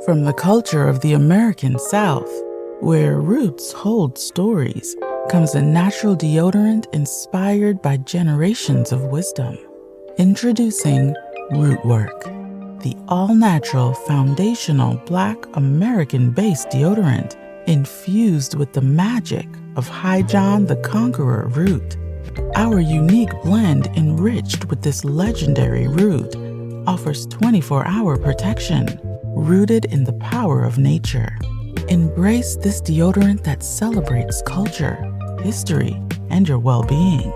From the culture of the American South, where roots hold stories, comes a natural deodorant inspired by generations of wisdom. Introducing Rootwork, the all-natural foundational Black American-based deodorant infused with the magic of High John the Conqueror root. Our unique blend enriched with this legendary root offers 24-hour protection, rooted in the power of nature. Embrace this deodorant that celebrates culture, history, and your well-being.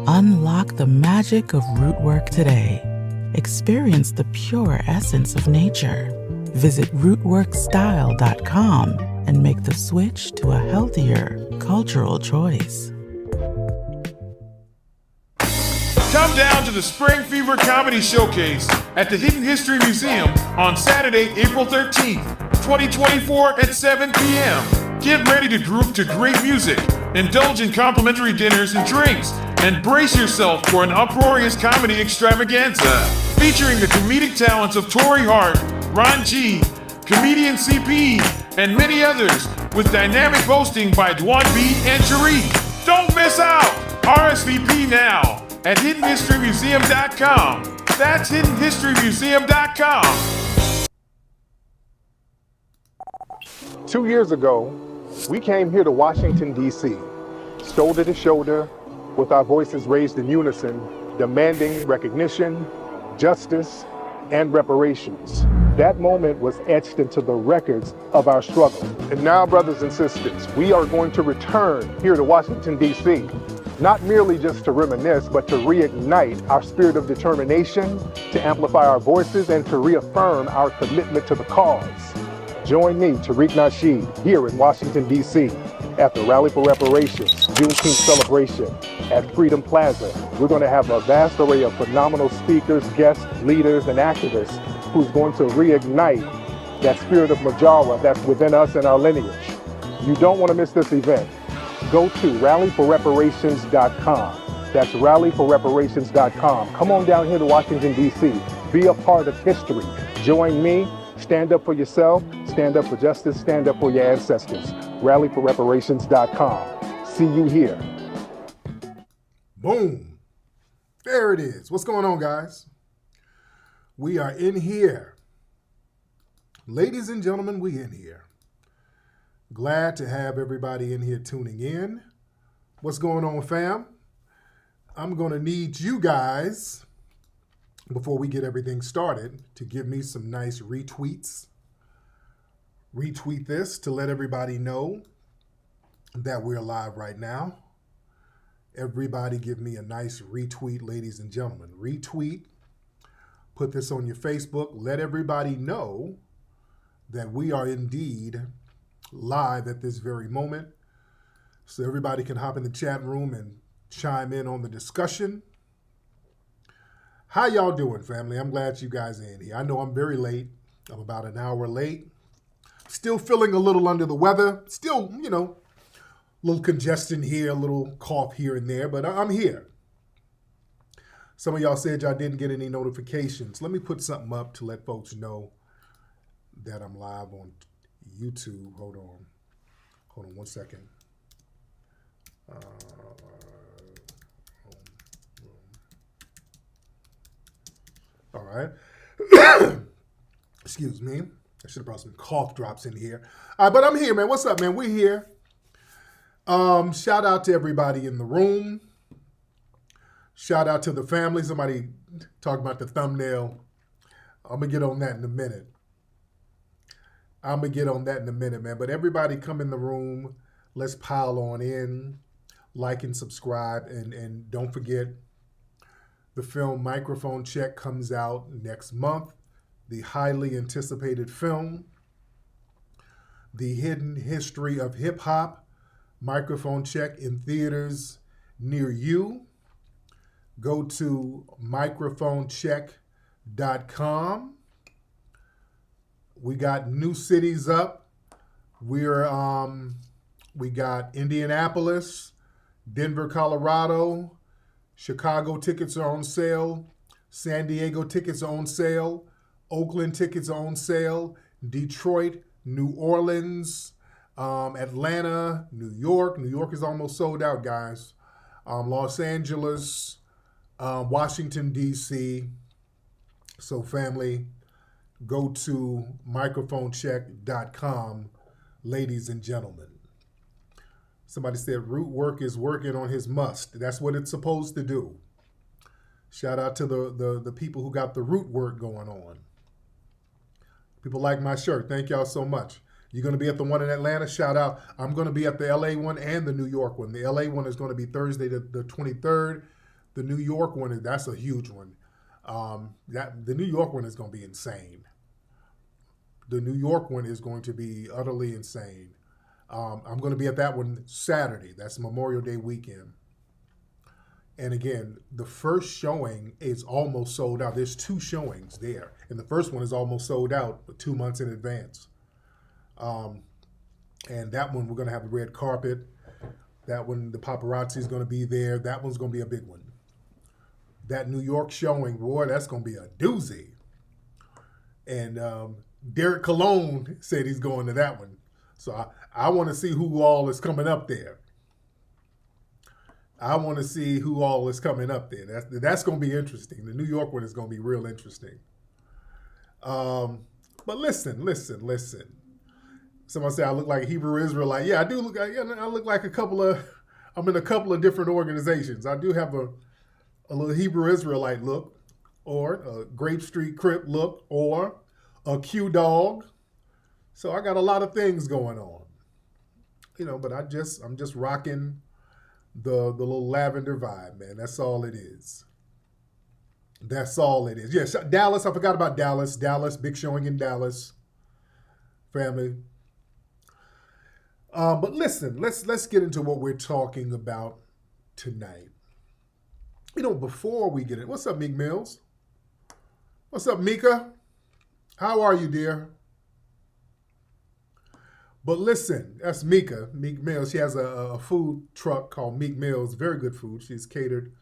Unlock the magic of Rootwork today. Experience the pure essence of nature. Visit rootworkstyle.com and make the switch to a healthier, cultural choice. Come down to the Spring Fever Comedy Showcase at the Hidden History Museum on Saturday, April 13th, 2024 at 7 p.m. Get ready to groove to great music, indulge in complimentary dinners and drinks, and brace yourself for an uproarious comedy extravaganza featuring the comedic talents of Torrey Hart, Ron G, comedian CP, and many others, with dynamic hosting by Dwan B and Tariq. Don't miss out! RSVP now at hiddenhistorymuseum.com. That's hiddenhistorymuseum.com. 2 years ago, we came here to Washington, D.C., shoulder to shoulder, with our voices raised in unison, demanding recognition, justice, and reparations. That moment was etched into the records of our struggle. And now, brothers and sisters, we are going to return here to Washington, D.C., not merely just to reminisce, but to reignite our spirit of determination, to amplify our voices, and to reaffirm our commitment to the cause. Join me, Tariq Nasheed, here in Washington, D.C., at the Rally for Reparations Juneteenth celebration at Freedom Plaza. We're going to have a vast array of phenomenal speakers, guests, leaders, and activists who's going to reignite that spirit of Majawa that's within us and our lineage. You don't want to miss this event. Go to rallyforreparations.com. That's rallyforreparations.com. Come on down here to Washington, D.C. Be a part of history. Join me. Stand up for yourself. Stand up for justice. Stand up for your ancestors. Rallyforreparations.com. See you here. Boom. There it is. What's going on, guys? We are in here. Ladies and gentlemen, we in here. Glad to have everybody in here tuning in. What's going on, fam? I'm going to need you guys, before we get everything started, to give me some nice retweets. Retweet this to let everybody know that we're live right now. Everybody give me a nice retweet, ladies and gentlemen. Retweet. Put this on your Facebook. Let everybody know that we are indeed live at this very moment, so everybody can hop in the chat room and chime in on the discussion. How y'all doing, family? I'm glad you guys are in here. I know I'm very late. I'm about an hour late. Still feeling a little under the weather. Still, a little congestion here, a little cough here and there, but I'm here. Some of y'all said y'all didn't get any notifications. Let me put something up to let folks know that I'm live on YouTube. Hold on 1 second. All right. Excuse me. I should have brought some cough drops in here. All right, but I'm here, man. What's up, man? We're here. Shout out to everybody in the room. Shout out to the family. Somebody talked about the thumbnail. I'm going to get on that in a minute. Man. But everybody come in the room. Let's pile on in. Like and subscribe. And don't forget, the film Microphone Check comes out next month. The highly anticipated film, The Hidden History of Hip Hop, Microphone Check in theaters near you. Go to microphonecheck.com. We got new cities up. We got Indianapolis, Denver, Colorado, Chicago tickets are on sale, San Diego tickets are on sale, Oakland tickets are on sale, Detroit, New Orleans, Atlanta, New York. New York is almost sold out, guys. Los Angeles, Washington, D.C. So, family, go to microphonecheck.com, ladies and gentlemen. Somebody said root work is working on his must. That's what it's supposed to do. Shout out to the people who got the root work going on. People like my shirt. Thank y'all so much. You're going to be at the one in Atlanta? Shout out. I'm going to be at the LA one and the New York one. The LA one is going to be Thursday the 23rd. The New York one, that's a huge one. The New York one is going to be insane. The New York one is going to be utterly insane. I'm going to be at that one Saturday. That's Memorial Day weekend. And again, the first showing is almost sold out. There's 2 showings there. And the first one is almost sold out 2 months in advance. And that one, we're going to have the red carpet. That one, the paparazzi is going to be there. That one's going to be a big one. That New York showing, boy, that's going to be a doozy. And Derek Cologne said he's going to that one. So I want to see who all is coming up there. That's going to be interesting. The New York one is going to be real interesting. But listen. Somebody said I look like a Hebrew Israelite. Yeah, I do look. I look like I'm in a couple of different organizations. I do have a little Hebrew Israelite look, or a Grape Street Crip look, or a Q Dog. So I got a lot of things going on, But I'm just rocking the little lavender vibe, man. That's all it is. Yes, Dallas. I forgot about Dallas. Big showing in Dallas, family. But listen, let's get into what we're talking about tonight. Before we get it, what's up, Meek Mills? What's up, Mika? How are you, dear? But listen, that's Mika, Meek Mills. She has a food truck called Meek Mills. Very good food. She's catered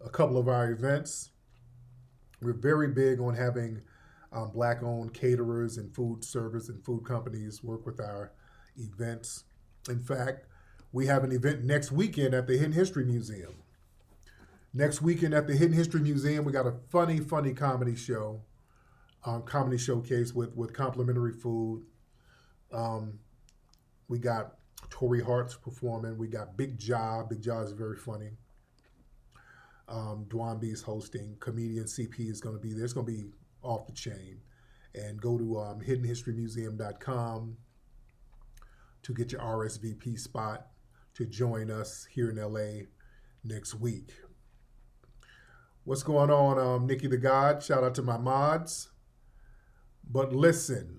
a couple of our events. We're very big on having Black-owned caterers and food service and food companies work with our events. In fact, we have an event next weekend at the Hidden History Museum. Next weekend at the Hidden History Museum, we got a funny comedy show, comedy showcase with complimentary food. We got Tory Hart's performing. We got Big Ja. Big Ja is very funny. Dwanby's hosting. Comedian CP is going to be there. It's going to be off the chain. And go to hiddenhistorymuseum.com to get your RSVP spot to join us here in LA next week. What's going on, Nikki the God? Shout out to my mods. But listen.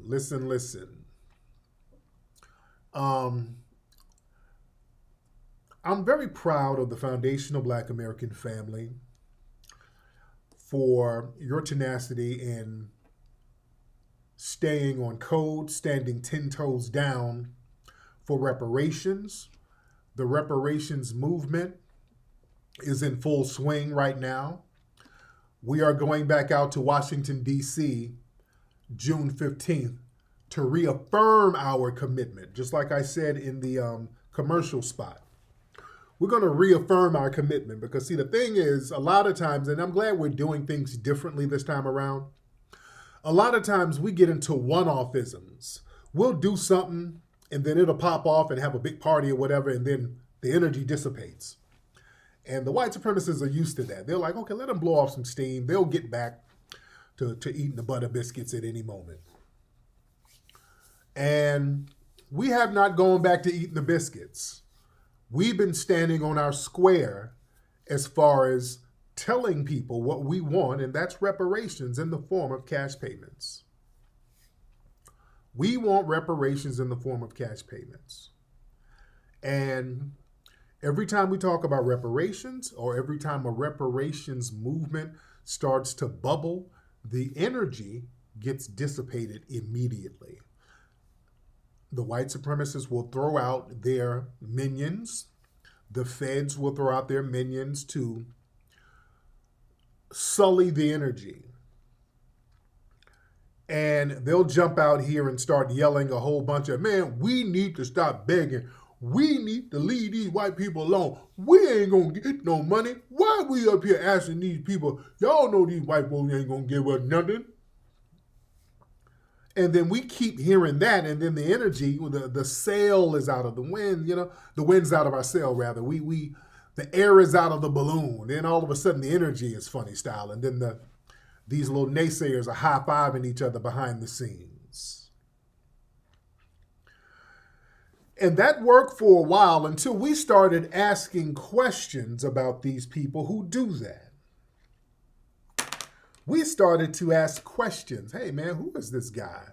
I'm very proud of the foundational Black American family for your tenacity in staying on code, standing 10 toes down for reparations. The reparations movement is in full swing right now. We are going back out to Washington, D.C. June 15th to reaffirm our commitment, just like I said in the commercial spot. We're going to reaffirm our commitment because, see, the thing is, a lot of times, and I'm glad we're doing things differently this time around, a lot of times we get into one-off-isms. We'll do something, and then it'll pop off and have a big party or whatever, and then the energy dissipates. And the white supremacists are used to that. They're like, okay, let them blow off some steam. They'll get back to eating the butter biscuits at any moment. And we have not gone back to eating the biscuits. We've been standing on our square as far as telling people what we want, and that's reparations in the form of cash payments. We want reparations in the form of cash payments. And every time we talk about reparations, or every time a reparations movement starts to bubble, the energy gets dissipated immediately. The white supremacists will throw out their minions. The feds will throw out their minions to sully the energy. And they'll jump out here and start yelling a whole bunch of, man, we need to stop begging. We need to leave these white people alone. We ain't going to get no money. Why we up here asking these people? Y'all know these white folks ain't going to give us nothing. And then we keep hearing that, and then the energy, the sail is out of the wind, the wind's out of our sail, rather. The air is out of the balloon. Then all of a sudden the energy is funny style, and then these little naysayers are high-fiving each other behind the scenes. And that worked for a while until we started asking questions about these people who do that. We started to ask questions. Hey, man, who is this guy?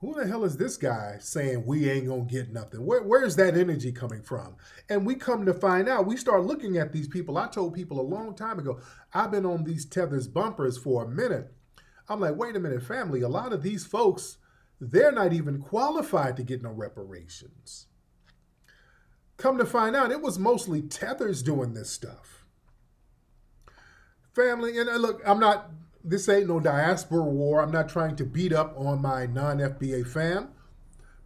Who the hell is this guy saying we ain't going to get nothing? Where's that energy coming from? And we come to find out, we start looking at these people. I told people a long time ago, I've been on these Tethers bumpers for a minute. I'm like, wait a minute, family, a lot of these folks, they're not even qualified to get no reparations. Come to find out, it was mostly Tethers doing this stuff. Family, and look, this ain't no diaspora war. I'm not trying to beat up on my non-FBA fam,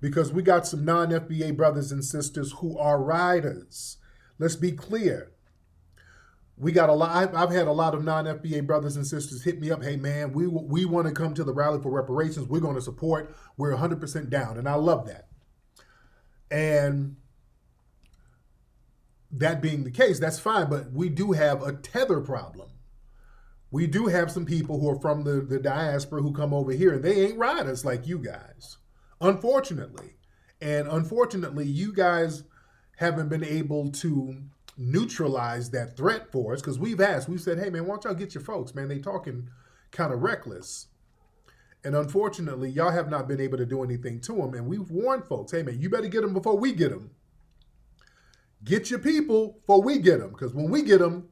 because we got some non-FBA brothers and sisters who are riders. Let's be clear. We got a lot. I've had a lot of non-FBA brothers and sisters hit me up. Hey, man, we want to come to the rally for reparations. We're going to support. We're 100% down. And I love that. And that being the case, that's fine. But we do have a tether problem. We do have some people who are from the diaspora who come over here, and they ain't riders like you guys, unfortunately. And unfortunately, you guys haven't been able to neutralize that threat for us, because we've said, hey, man, why don't y'all get your folks, man? They talking kind of reckless. And unfortunately, y'all have not been able to do anything to them. And we've warned folks, hey, man, you better get them before we get them. Get your people before we get them, because when we get them,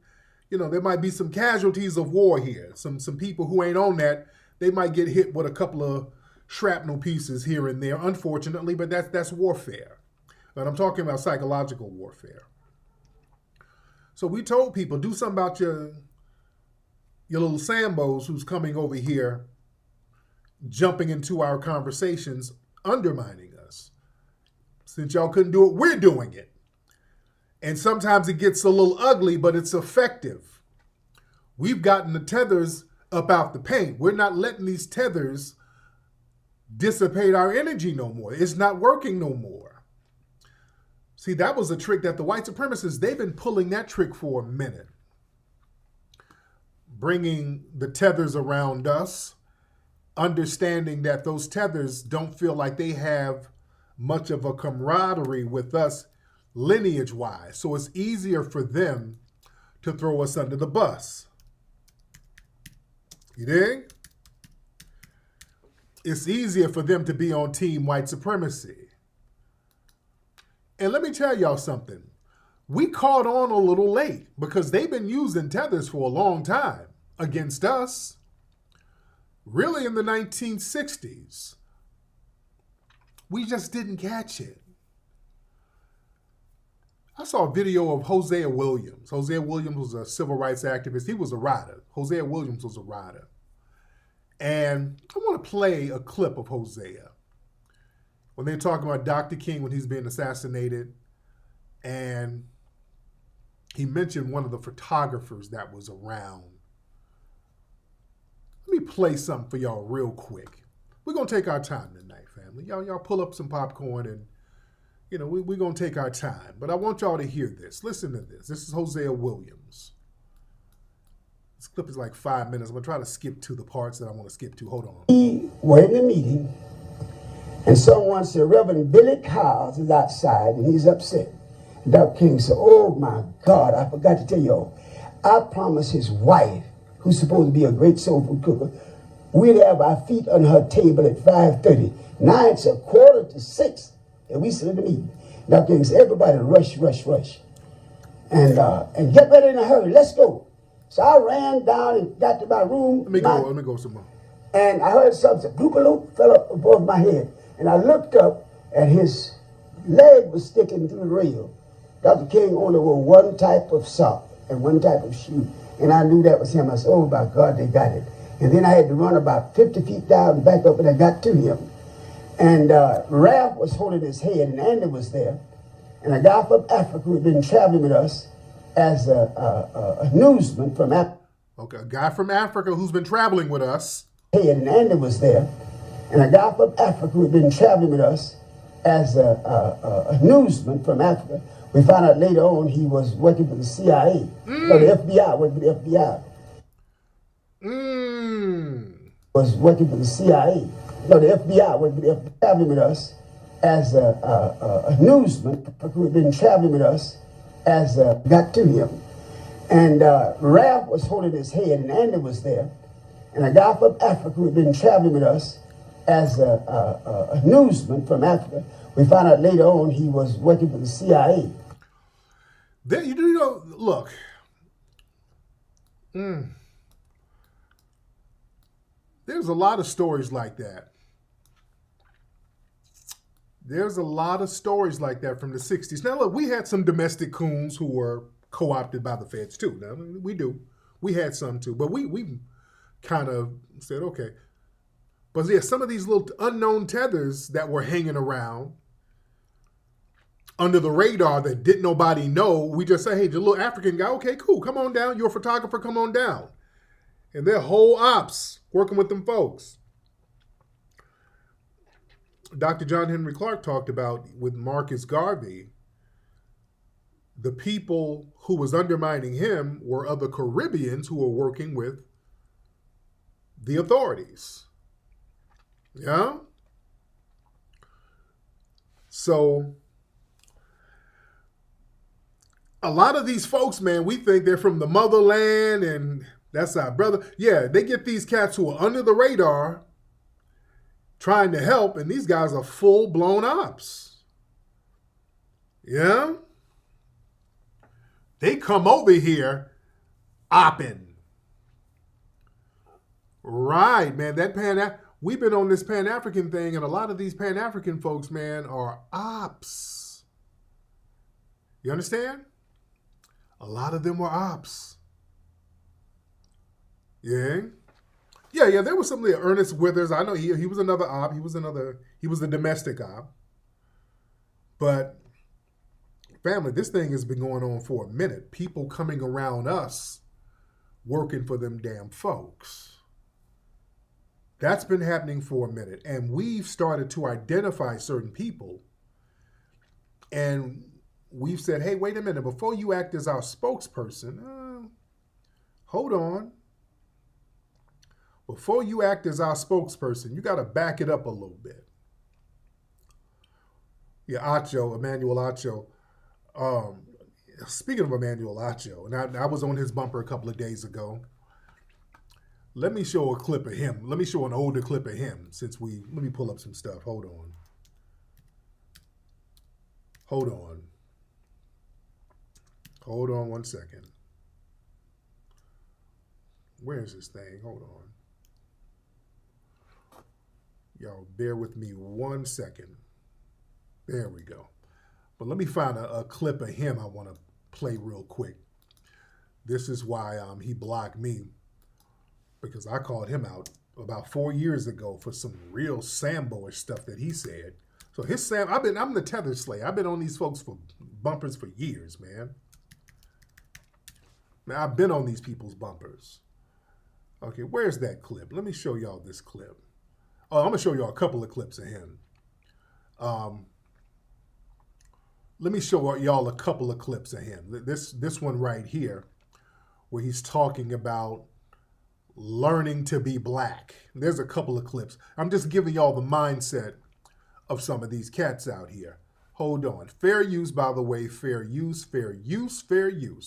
there might be some casualties of war here. Some people who ain't on that, they might get hit with a couple of shrapnel pieces here and there, unfortunately, but that's warfare. But I'm talking about psychological warfare. So we told people, do something about your little Sambos who's coming over here, jumping into our conversations, undermining us. Since y'all couldn't do it, we're doing it. And sometimes it gets a little ugly, but it's effective. We've gotten the Tethers up out the paint. We're not letting these Tethers dissipate our energy no more. It's not working no more. See, that was a trick that the white supremacists, they've been pulling that trick for a minute. Bringing the Tethers around us, understanding that those Tethers don't feel like they have much of a camaraderie with us lineage-wise. So it's easier for them to throw us under the bus. You dig? It's easier for them to be on team white supremacy. And let me tell y'all something. We caught on a little late because they've been using Tethers for a long time against us. Really in the 1960s. We just didn't catch it. I saw a video of Hosea Williams. Hosea Williams was a civil rights activist. He was a writer. Hosea Williams was a writer. And I want to play a clip of Hosea when they're talking about Dr. King when he's being assassinated. And he mentioned one of the photographers that was around. Let me play something for y'all real quick. We're going to take our time tonight, family. Y'all pull up some popcorn and we're going to take our time. But I want y'all to hear this. Listen to this. This is Hosea Williams. This clip is like 5 minutes. I'm going to try to skip to the parts that I want to skip to. Hold on. We were in a meeting, and someone said, Reverend Billy Cowles is outside, and he's upset. And Dr. King said, oh, my God, I forgot to tell y'all. I promised his wife, who's supposed to be a great soul food cooker, we'd have our feet on her table at 5:30. Now it's 5:45. And we sit in the meeting. Dr. King said, everybody rush. And get ready in a hurry. Let's go. So I ran down and got to my room. Let me go some more. And I heard something. Bloop fell up above my head. And I looked up and his leg was sticking through the rail. Dr. King only wore one type of sock and one type of shoe. And I knew that was him. I said, oh my God, they got it. And then I had to run about 50 feet down and back up, and I got to him. And Ralph was holding his head, and Andy was there. And a guy from Africa who had been traveling with us as a newsman from Africa. Okay, a guy from Africa who's been traveling with us. And Andy was there. And a guy from Africa who had been traveling with us as a newsman from Africa. We found out later on he was working for the CIA. No, the FBI, working for the FBI. Was working for the CIA. No, the FBI, working for the FBI, traveling with us as a newsman who had been traveling with us as got to him. And Ralph was holding his head, and Andy was there. And a guy from Africa who had been traveling with us as a newsman from Africa. We found out later on he was working for the CIA. There, you know, look. There's a lot of stories like that. There's a lot of stories like that from the 60s. Now, look, we had some domestic coons who were co-opted by the feds, too. Now, we do. We had some, too. But we kind of said, okay. But, yeah, some of these little unknown tethers that were hanging around under the radar that didn't nobody know, we just say, hey, the little African guy, okay, cool, come on down. You're a photographer, come on down. And their whole ops working with them folks. Dr. John Henry Clark talked about with Marcus Garvey, the people who was undermining him were other Caribbeans who were working with the authorities. Yeah? So a lot of these folks, man, we think they're from the motherland and that's our brother. Yeah, they get these cats who are under the radar trying to help, and these guys are full-blown ops. Yeah? They come over here opping. Right, man. We've been on this Pan-African thing, and a lot of these Pan-African folks, man, are ops. You understand? A lot of them were ops. Yeah? Yeah, there was somebody, Ernest Withers. I know he was another op. He was the domestic op. But family, this thing has been going on for a minute. People coming around us working for them damn folks. That's been happening for a minute. And we've started to identify certain people. And we've said, hey, wait a minute. Before you act as our spokesperson, hold on. Before you act as our spokesperson, you got to back it up a little bit. Yeah, Emmanuel Acho. Speaking of Emmanuel Acho, and I was on his bumper a couple of days ago. Let me show a clip of him. Let me show an older clip of him let me pull up some stuff. Hold on one second. Where's this thing? Hold on. Y'all bear with me 1 second. There we go. But let me find a clip of him I want to play real quick. This is why he blocked me, because I called him out about 4 years ago for some real Sambo-ish stuff that he said. So I'm the tether slayer. I've been on these folks for bumpers for years, man. Now, I've been on these people's bumpers. Okay, where's that clip? Let me show y'all this clip. Oh, I'm going to show y'all a couple of clips of him. Let me show y'all a couple of clips of him. This one right here, where he's talking about learning to be black. There's a couple of clips. I'm just giving y'all the mindset of some of these cats out here. Hold on. Fair use, by the way. Fair use.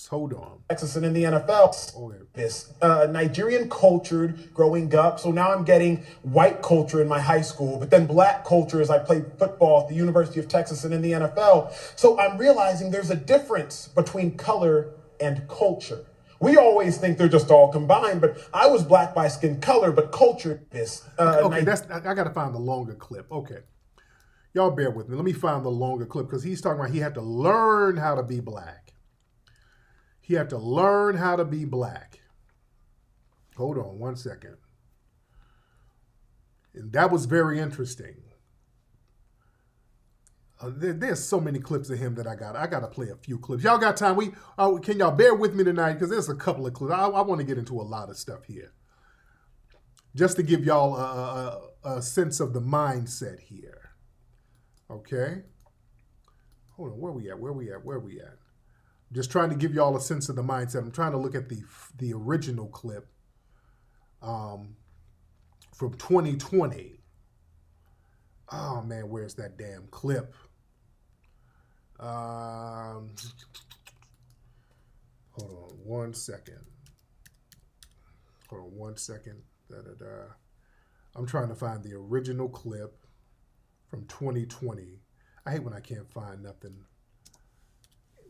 Hold on. Texas and in the NFL. Okay. This Nigerian cultured growing up. So now I'm getting white culture in my high school, but then black culture as I played football at the University of Texas and in the NFL. So I'm realizing there's a difference between color and culture. We always think they're just all combined, but I was black by skin color, but culture is. I got to find the longer clip. Okay. Y'all bear with me. Let me find the longer clip, because he's talking about he had to learn how to be black. He had to learn how to be black. Hold on 1 second. And that was very interesting. There's so many clips of him that I got to play a few clips. Y'all got time? Can y'all bear with me tonight? Because there's a couple of clips. I want to get into a lot of stuff here. Just to give y'all a sense of the mindset here. Okay? Hold on, where we at? Just trying to give y'all a sense of the mindset. I'm trying to look at the original clip from 2020. Oh, man, where's that damn clip? Hold on one second. I'm trying to find the original clip from 2020. I hate when I can't find nothing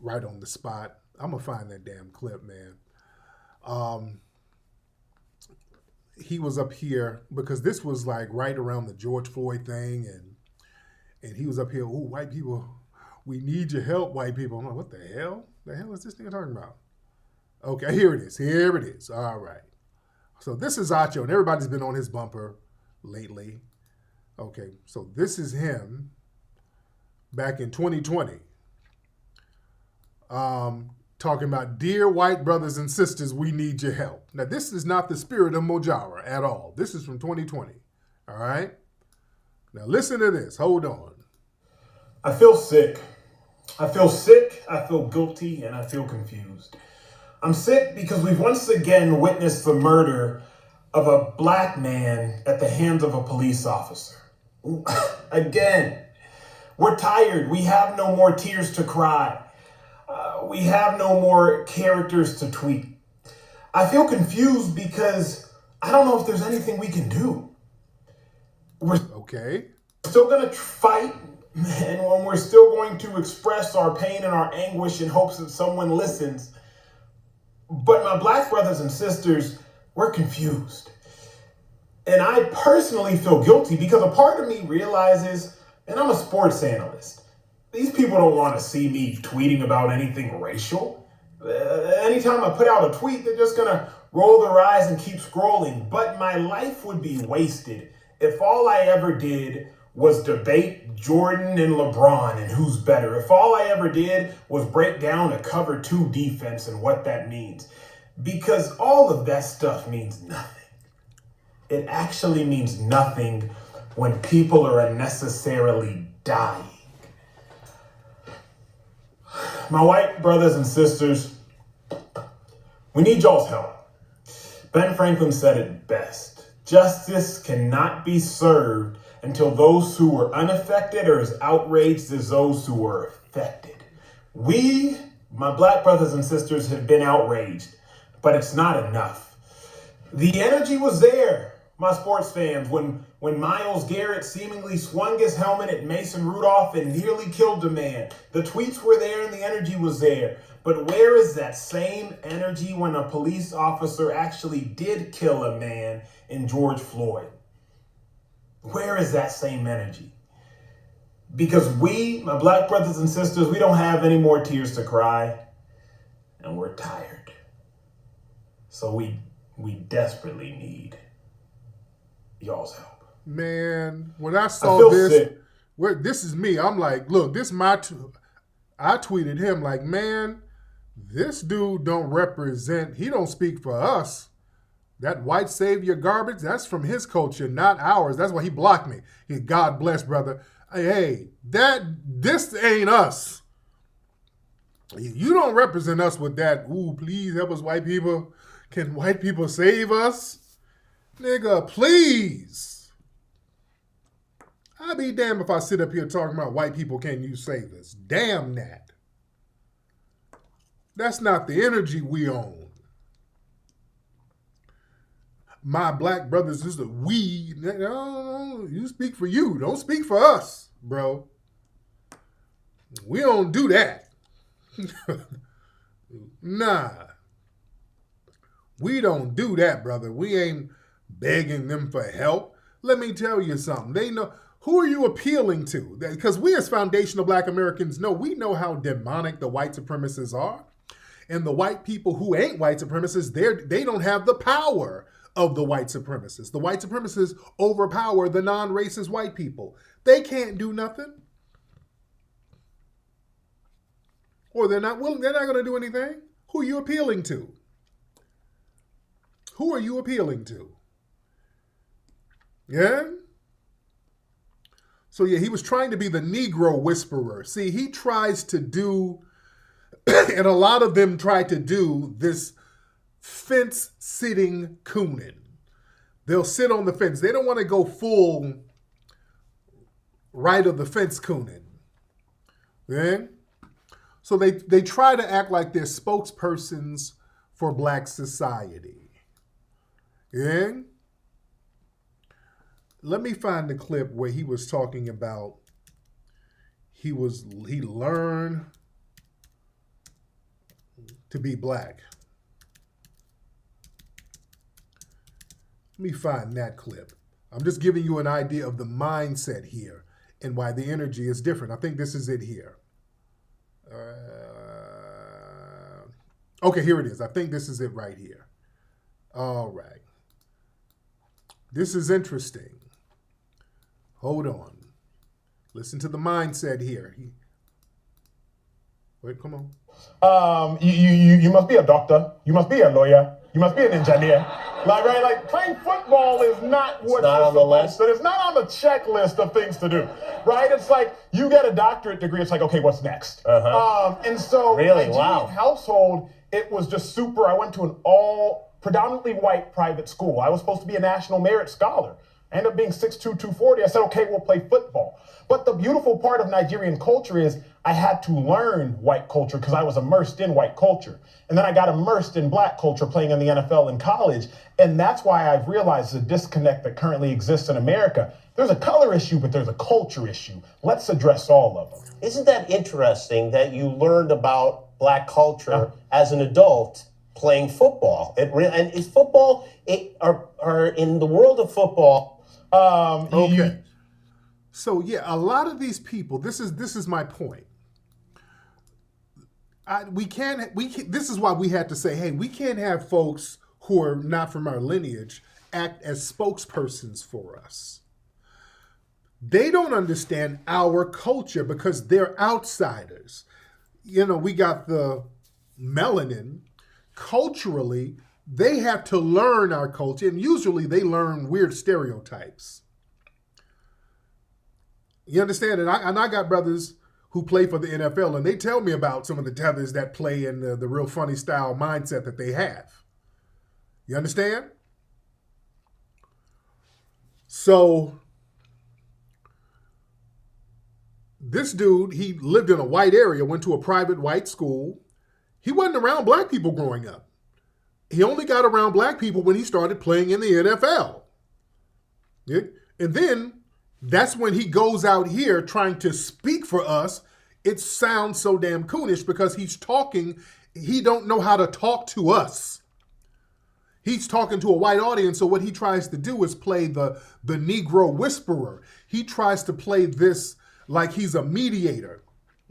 right on the spot. I'm going to find that damn clip, man. He was up here because this was like right around the George Floyd thing, and he was up here, "Ooh, white people, we need your help, white people." I'm like, what the hell? The hell is this nigga talking about? Okay, here it is. All right. So this is Acho, and everybody's been on his bumper lately. Okay, so this is him back in 2020. Talking about, "Dear white brothers and sisters, we need your help." Now, this is not the spirit of Mojara at all. This is from 2020. All right? Now, listen to this. Hold on. I feel sick. I feel guilty, and I feel confused. I'm sick because we've once again witnessed the murder of a black man at the hands of a police officer. Again, we're tired. We have no more tears to cry. We have no more characters to tweet. I feel confused because I don't know if there's anything we can do. We're still going to fight, and we're still going to express our pain and our anguish in hopes that someone listens. But my black brothers and sisters, we're confused. And I personally feel guilty because a part of me realizes, and I'm a sports analyst, these people don't want to see me tweeting about anything racial. Anytime I put out a tweet, they're just going to roll their eyes and keep scrolling. But my life would be wasted if all I ever did was debate Jordan and LeBron and who's better. If all I ever did was break down a cover 2 defense and what that means. Because all of that stuff means nothing. It actually means nothing when people are unnecessarily dying. My white brothers and sisters, we need y'all's help. Ben Franklin said it best. Justice cannot be served until those who were unaffected are as outraged as those who were affected. We, my black brothers and sisters, have been outraged, but it's not enough. The energy was there, my sports fans, when Myles Garrett seemingly swung his helmet at Mason Rudolph and nearly killed a man. The tweets were there and the energy was there. But where is that same energy when a police officer actually did kill a man in George Floyd? Where is that same energy? Because we, my black brothers and sisters, we don't have any more tears to cry, and we're tired. So we desperately need y'all's help. Man, when I saw this, this is me. I'm like, look, this is I tweeted him like, man, this dude don't represent, he don't speak for us. That white savior garbage, that's from his culture, not ours. That's why he blocked me. God bless, brother. Hey, this ain't us. You don't represent us with that, "Ooh, please help us, white people. Can white people save us?" Nigga, please. I'll be damned if I sit up here talking about white people, can you save us? Damn that. That's not the energy we own. My black brothers and sisters, we, no, you speak for you. Don't speak for us, bro. We don't do that. Nah. We don't do that, brother. We ain't begging them for help. Let me tell you something. They know. Who are you appealing to? Because we as foundational black Americans know, we know how demonic the white supremacists are. And the white people who ain't white supremacists, they don't have the power of the white supremacists. The white supremacists overpower the non-racist white people. They can't do nothing. Or they're not willing, they're not going to do anything. Who are you appealing to? Who are you appealing to? Yeah? So yeah, he was trying to be the Negro whisperer. See, he tries to do, and a lot of them try to do this fence-sitting cooning. They'll sit on the fence. They don't want to go full right of the fence cooning. Yeah? So they try to act like they're spokespersons for black society. Yeah? Let me find the clip where he was talking about he learned to be black. Let me find that clip. I'm just giving you an idea of the mindset here and why the energy is different. I think this is it here. Okay, here it is. I think this is it right here. All right. This is interesting. Hold on. Listen to the mindset here. Wait, come on. You must be a doctor. You must be a lawyer. You must be an engineer. Like playing football is not what not on the list. So it's not on the checklist of things to do, right? It's like you get a doctorate degree. It's like, okay, what's next? And so, really, Nigerian wow. household, it was just super. I went to an all predominantly white private school. I was supposed to be a national merit scholar. I ended up being 6'2", 240. I said, okay, we'll play football. But the beautiful part of Nigerian culture is I had to learn white culture because I was immersed in white culture. And then I got immersed in black culture playing in the NFL in college. And that's why I've realized the disconnect that currently exists in America. There's a color issue, but there's a culture issue. Let's address all of them. Isn't that interesting that you learned about black culture as an adult playing football? And is football, or in the world of football, Okay. So yeah, a lot of these people, this is my point. This is why we had to say, hey, we can't have folks who are not from our lineage act as spokespersons for us. They don't understand our culture because they're outsiders. You know, we got the melanin. Culturally, they have to learn our culture, and usually they learn weird stereotypes. You understand? And I got brothers who play for the NFL, and they tell me about some of the tethers that play in the real funny style mindset that they have. You understand? So this dude, he lived in a white area, went to a private white school. He wasn't around black people growing up. He only got around black people when he started playing in the NFL. Yeah? And then that's when he goes out here trying to speak for us. It sounds so damn coonish because he's talking, he don't know how to talk to us. He's talking to a white audience, so what he tries to do is play the Negro whisperer. He tries to play this like he's a mediator,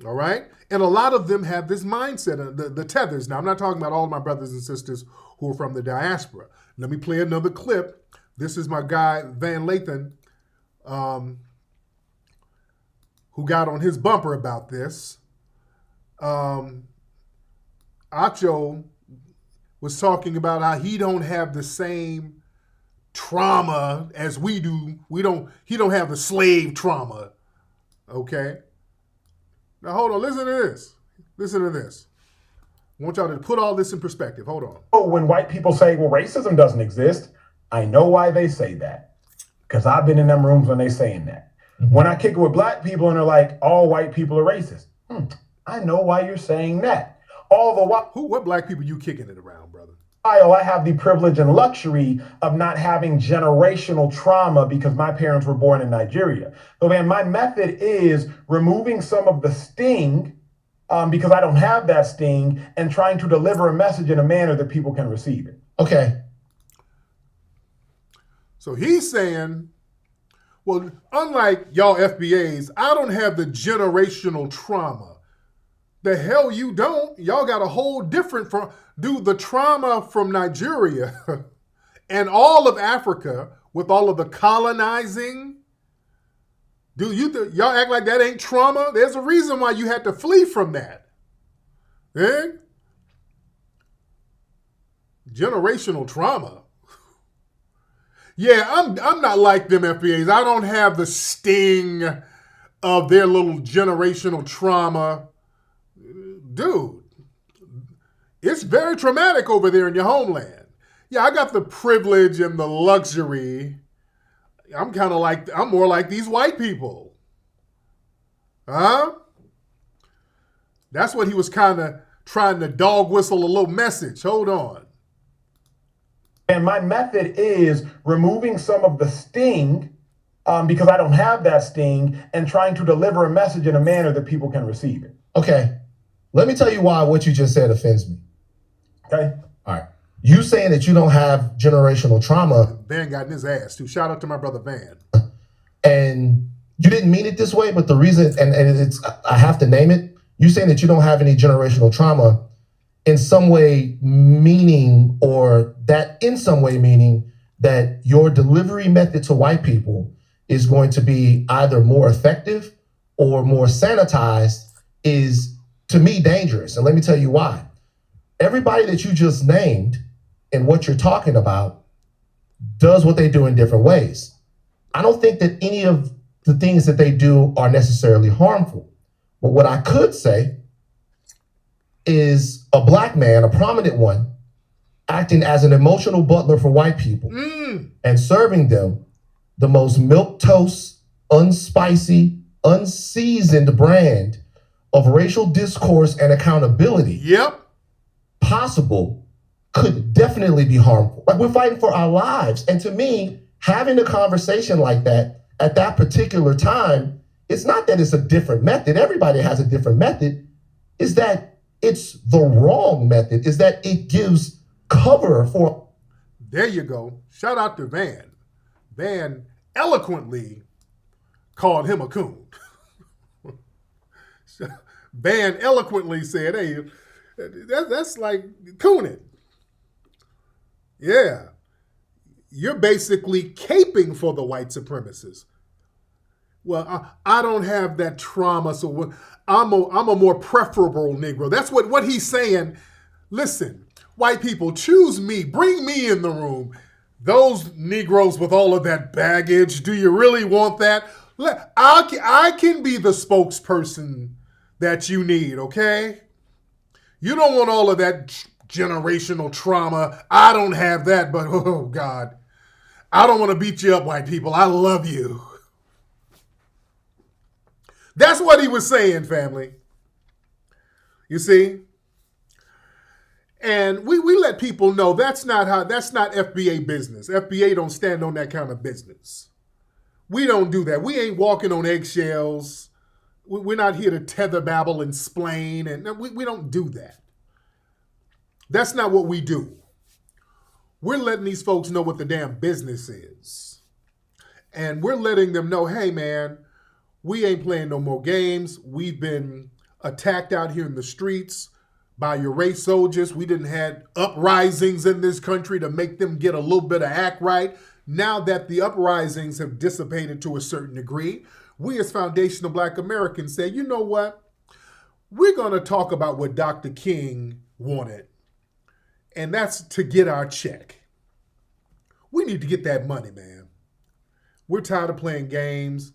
all right? And a lot of them have this mindset, the tethers. Now, I'm not talking about all of my brothers and sisters who are from the diaspora. Let me play another clip. This is my guy, Van Lathan, who got on his bumper about this. Acho was talking about how he don't have the same trauma as we do. He don't have the slave trauma. Okay? Now hold on, listen to this. Listen to this. I want y'all to put all this in perspective. Hold on. Oh, when white people say, well, racism doesn't exist, I know why they say that. Because I've been in them rooms when they saying that. Mm-hmm. When I kick it with black people and they're like, all white people are racist. I know why you're saying that. All the while, what black people you kicking it around, brother? I have the privilege and luxury of not having generational trauma because my parents were born in Nigeria. So man, my method is removing some of the sting because I don't have that sting and trying to deliver a message in a manner that people can receive it. Okay. So he's saying, well, unlike y'all FBAs, I don't have the generational trauma. The hell you don't. Y'all got a whole different the trauma from Nigeria And all of Africa, with all of the colonizing, y'all act like that ain't trauma? There's a reason why you had to flee from that. Eh? Generational trauma. Yeah, I'm not like them FBAs. I don't have the sting of their little generational trauma. Dude, it's very traumatic over there in your homeland. Yeah, I got the privilege and the luxury. I'm more like these white people. Huh? That's what he was kind of trying to dog whistle a little message. Hold on. And my method is removing some of the sting because I don't have that sting and trying to deliver a message in a manner that people can receive it. Okay. Let me tell you why what you just said offends me. Okay. All right. You saying that you don't have generational trauma. Van got in his ass too. Shout out to my brother Van. And you didn't mean it this way, but the reason, and it's, I have to name it, you saying that you don't have any generational trauma in some way meaning, or that in some way meaning that your delivery method to white people is going to be either more effective or more sanitized is, to me, dangerous. And let me tell you why. Everybody that you just named and what you're talking about does what they do in different ways. I don't think that any of the things that they do are necessarily harmful. But what I could say is a black man, a prominent one, acting as an emotional butler for white people and serving them the most milquetoast, unspicy, unseasoned brand of racial discourse and accountability possible could definitely be harmful. Like, we're fighting for our lives. And to me, having a conversation like that at that particular time, it's not that it's a different method. Everybody has a different method. It's that it's the wrong method. Is that it gives cover for. There you go. Shout out to Van. Van eloquently called him a coon. Van eloquently said, hey, that's like cooning. Yeah. You're basically caping for the white supremacists. Well, I don't have that trauma, so I'm a more preferable Negro. That's what he's saying. Listen, white people, choose me. Bring me in the room. Those Negroes with all of that baggage, do you really want that? I can be the spokesperson that you need, okay? You don't want all of that generational trauma. I don't have that, but oh, God. I don't want to beat you up, white people. I love you. That's what he was saying, family. You see? And we let people know that's not FBA business. FBA don't stand on that kind of business. We don't do that. We ain't walking on eggshells. We're not here to tether, babble, and splain. And we don't do that. That's not what we do. We're letting these folks know what the damn business is. And we're letting them know, hey, man, we ain't playing no more games. We've been attacked out here in the streets by your race soldiers. We didn't have uprisings in this country to make them get a little bit of act right. Now that the uprisings have dissipated to a certain degree, we as foundational Black Americans say, you know what? We're going to talk about what Dr. King wanted. And that's to get our check. We need to get that money, man. We're tired of playing games.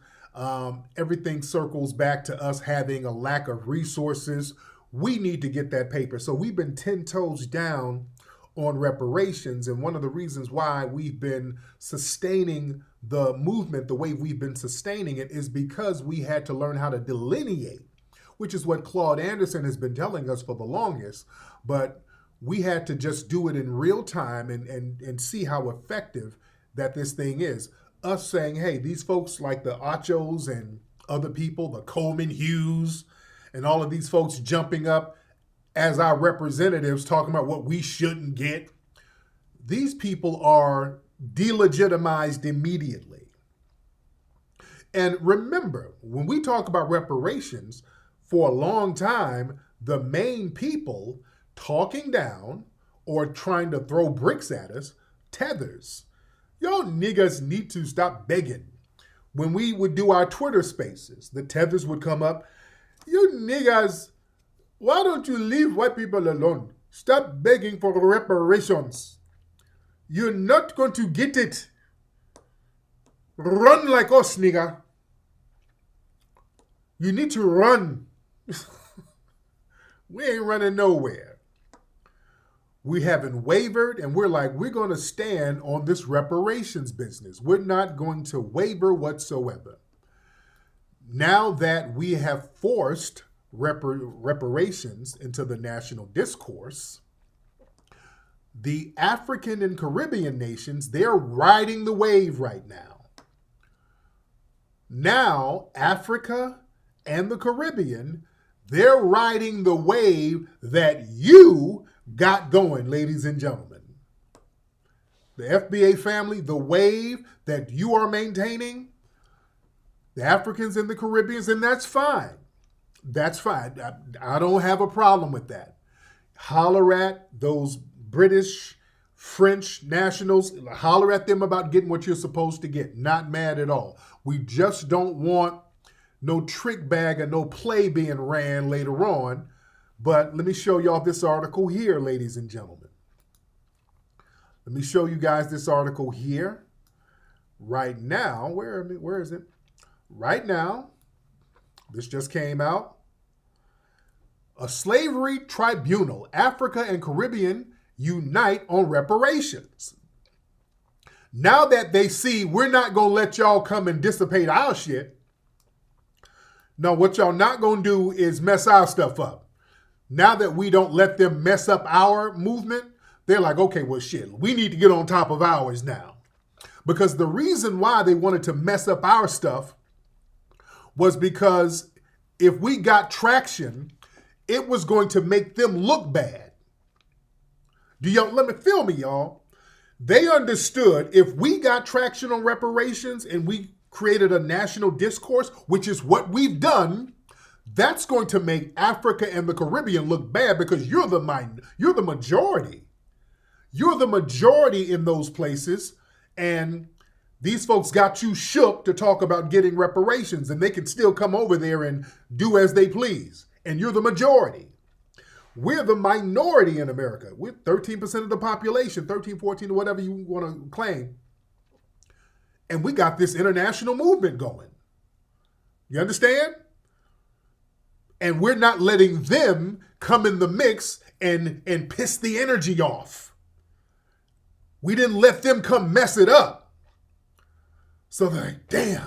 Everything circles back to us having a lack of resources. We need to get that paper. So we've been 10 toes down on reparations. And one of the reasons why we've been sustaining the movement the way we've been sustaining it is because we had to learn how to delineate, which is what Claude Anderson has been telling us for the longest. But we had to just do it in real time and see how effective that this thing is. Us saying, hey, these folks like the Achos and other people, the Coleman Hughes, and all of these folks jumping up as our representatives talking about what we shouldn't get. These people are delegitimized immediately. And remember, when we talk about reparations, for a long time, the main people talking down or trying to throw bricks at us tethers. Y'all niggas need to stop begging. When we would do our Twitter spaces, the tethers would come up. You niggas, why don't you leave white people alone? Stop begging for reparations. You're not going to get it. Run like us, nigga. You need to run. We ain't running nowhere. We haven't wavered, and we're like, we're going to stand on this reparations business. We're not going to waver whatsoever. Now that we have forced reparations into the national discourse, the African and Caribbean nations, they're riding the wave right now. Now, Africa and the Caribbean, they're riding the wave that you got going, ladies and gentlemen. The FBA family, the wave that you are maintaining, the Africans and the Caribbeans, and that's fine. That's fine. I don't have a problem with that. Holler at those British, French nationals. Holler at them about getting what you're supposed to get. Not mad at all. We just don't want no trick bag or no play being ran later on. But let me show y'all this article here, ladies and gentlemen. Let me show you guys this article here. Right now, where is it? Right now, this just came out. A slavery tribunal, Africa and Caribbean unite on reparations. Now that they see we're not going to let y'all come and dissipate our shit. No, what y'all not going to do is mess our stuff up. Now that we don't let them mess up our movement, they're like, okay, well, shit, we need to get on top of ours now. Because the reason why they wanted to mess up our stuff was because if we got traction, it was going to make them look bad. Let me feel me, y'all. They understood if we got traction on reparations and we created a national discourse, which is what we've done, that's going to make Africa and the Caribbean look bad because you're the majority. You're the majority in those places, and these folks got you shook to talk about getting reparations, and they can still come over there and do as they please. And you're the majority. We're the minority in America. We're 13% of the population, 13, 14, or whatever you want to claim. And we got this international movement going. You understand? And we're not letting them come in the mix and piss the energy off. We didn't let them come mess it up. So they're like, damn,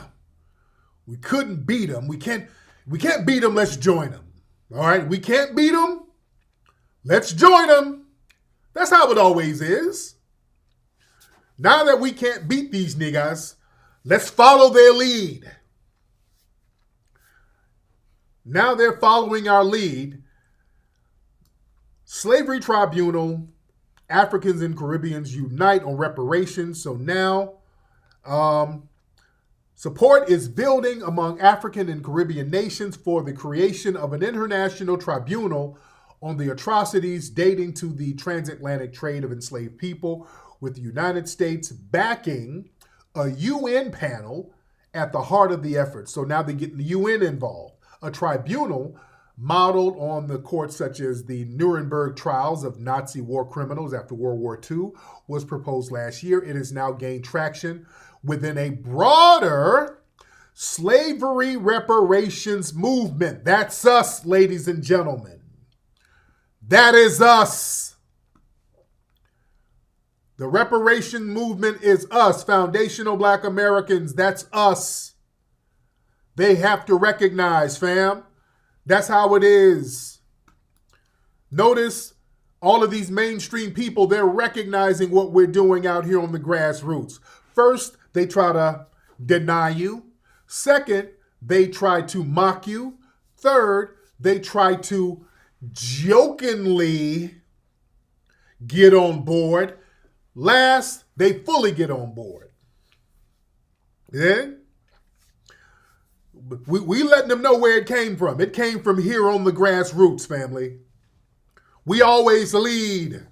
we couldn't beat them. We can't beat them, let's join them. All right, we can't beat them, let's join them. That's how it always is. Now that we can't beat these niggas, let's follow their lead. Now they're following our lead. Slavery Tribunal, Africans and Caribbeans unite on reparations. So now support is building among African and Caribbean nations for the creation of an international tribunal on the atrocities dating to the transatlantic trade of enslaved people, with the United States backing a UN panel at the heart of the effort. So now they're getting the UN involved. A tribunal modeled on the courts such as the Nuremberg trials of Nazi war criminals after World War II was proposed last year. It has now gained traction within a broader slavery reparations movement. That's us, ladies and gentlemen. That is us. The reparation movement is us, foundational Black Americans. That's us. They have to recognize, fam. That's how it is. Notice all of these mainstream people, they're recognizing what we're doing out here on the grassroots. First, they try to deny you. Second, they try to mock you. Third, they try to jokingly get on board. Last, they fully get on board. Yeah? We letting them know where it came from. It came from here on the grassroots, family. We always lead.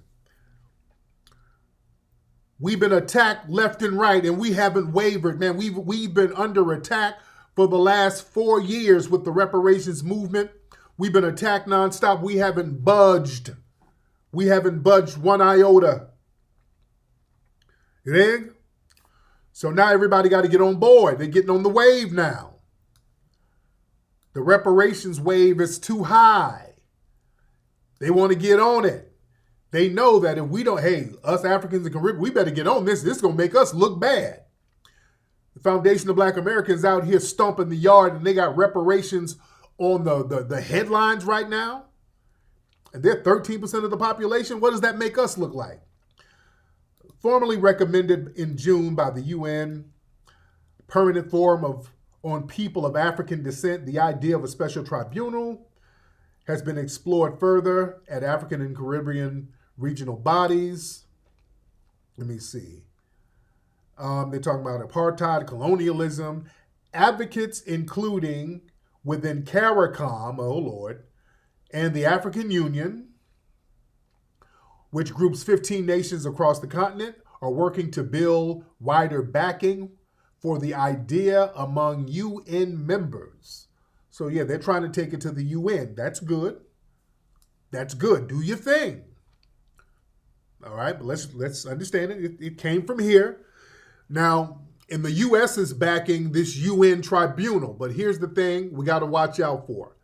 We've been attacked left and right, and we haven't wavered, man. We've been under attack for the last 4 years with the reparations movement. We've been attacked nonstop. We haven't budged. We haven't budged one iota. You dig? So now everybody got to get on board. They're getting on the wave now. The reparations wave is too high. They want to get on it. They know that if we don't, hey, us Africans and Caribbean, we better get on this. This is going to make us look bad. The Foundation of Black Americans out here stomping the yard, and they got reparations on the headlines right now. And they're 13% of the population. What does that make us look like? Formally recommended in June by the UN Permanent Forum on People of African Descent, the idea of a special tribunal has been explored further at African and Caribbean regional bodies. Let me see. They're talking about apartheid, colonialism, advocates including within CARICOM, oh Lord, and the African Union, which groups 15 nations across the continent, are working to build wider backing for the idea among UN members. So yeah, they're trying to take it to the UN. That's good. That's good. Do your thing. All right, but let's understand it. It came from here. Now, and the U.S. is backing this UN tribunal, but here's the thing we got to watch out for.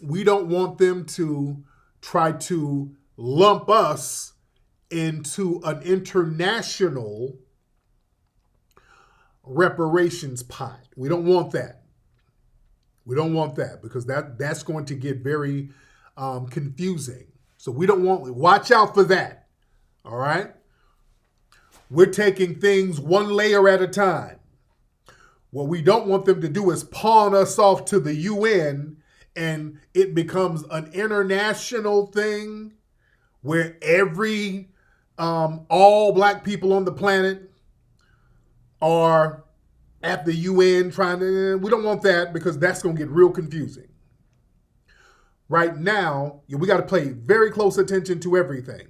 We don't want them to try to lump us into an international reparations pot. We don't want that. We don't want that because that's going to get very confusing. So we don't want, watch out for that. All right? We're taking things one layer at a time. What we don't want them to do is pawn us off to the UN and it becomes an international thing where all black people on the planet are at the UN trying to, we don't want that because that's going to get real confusing. Right now, we got to pay very close attention to everything.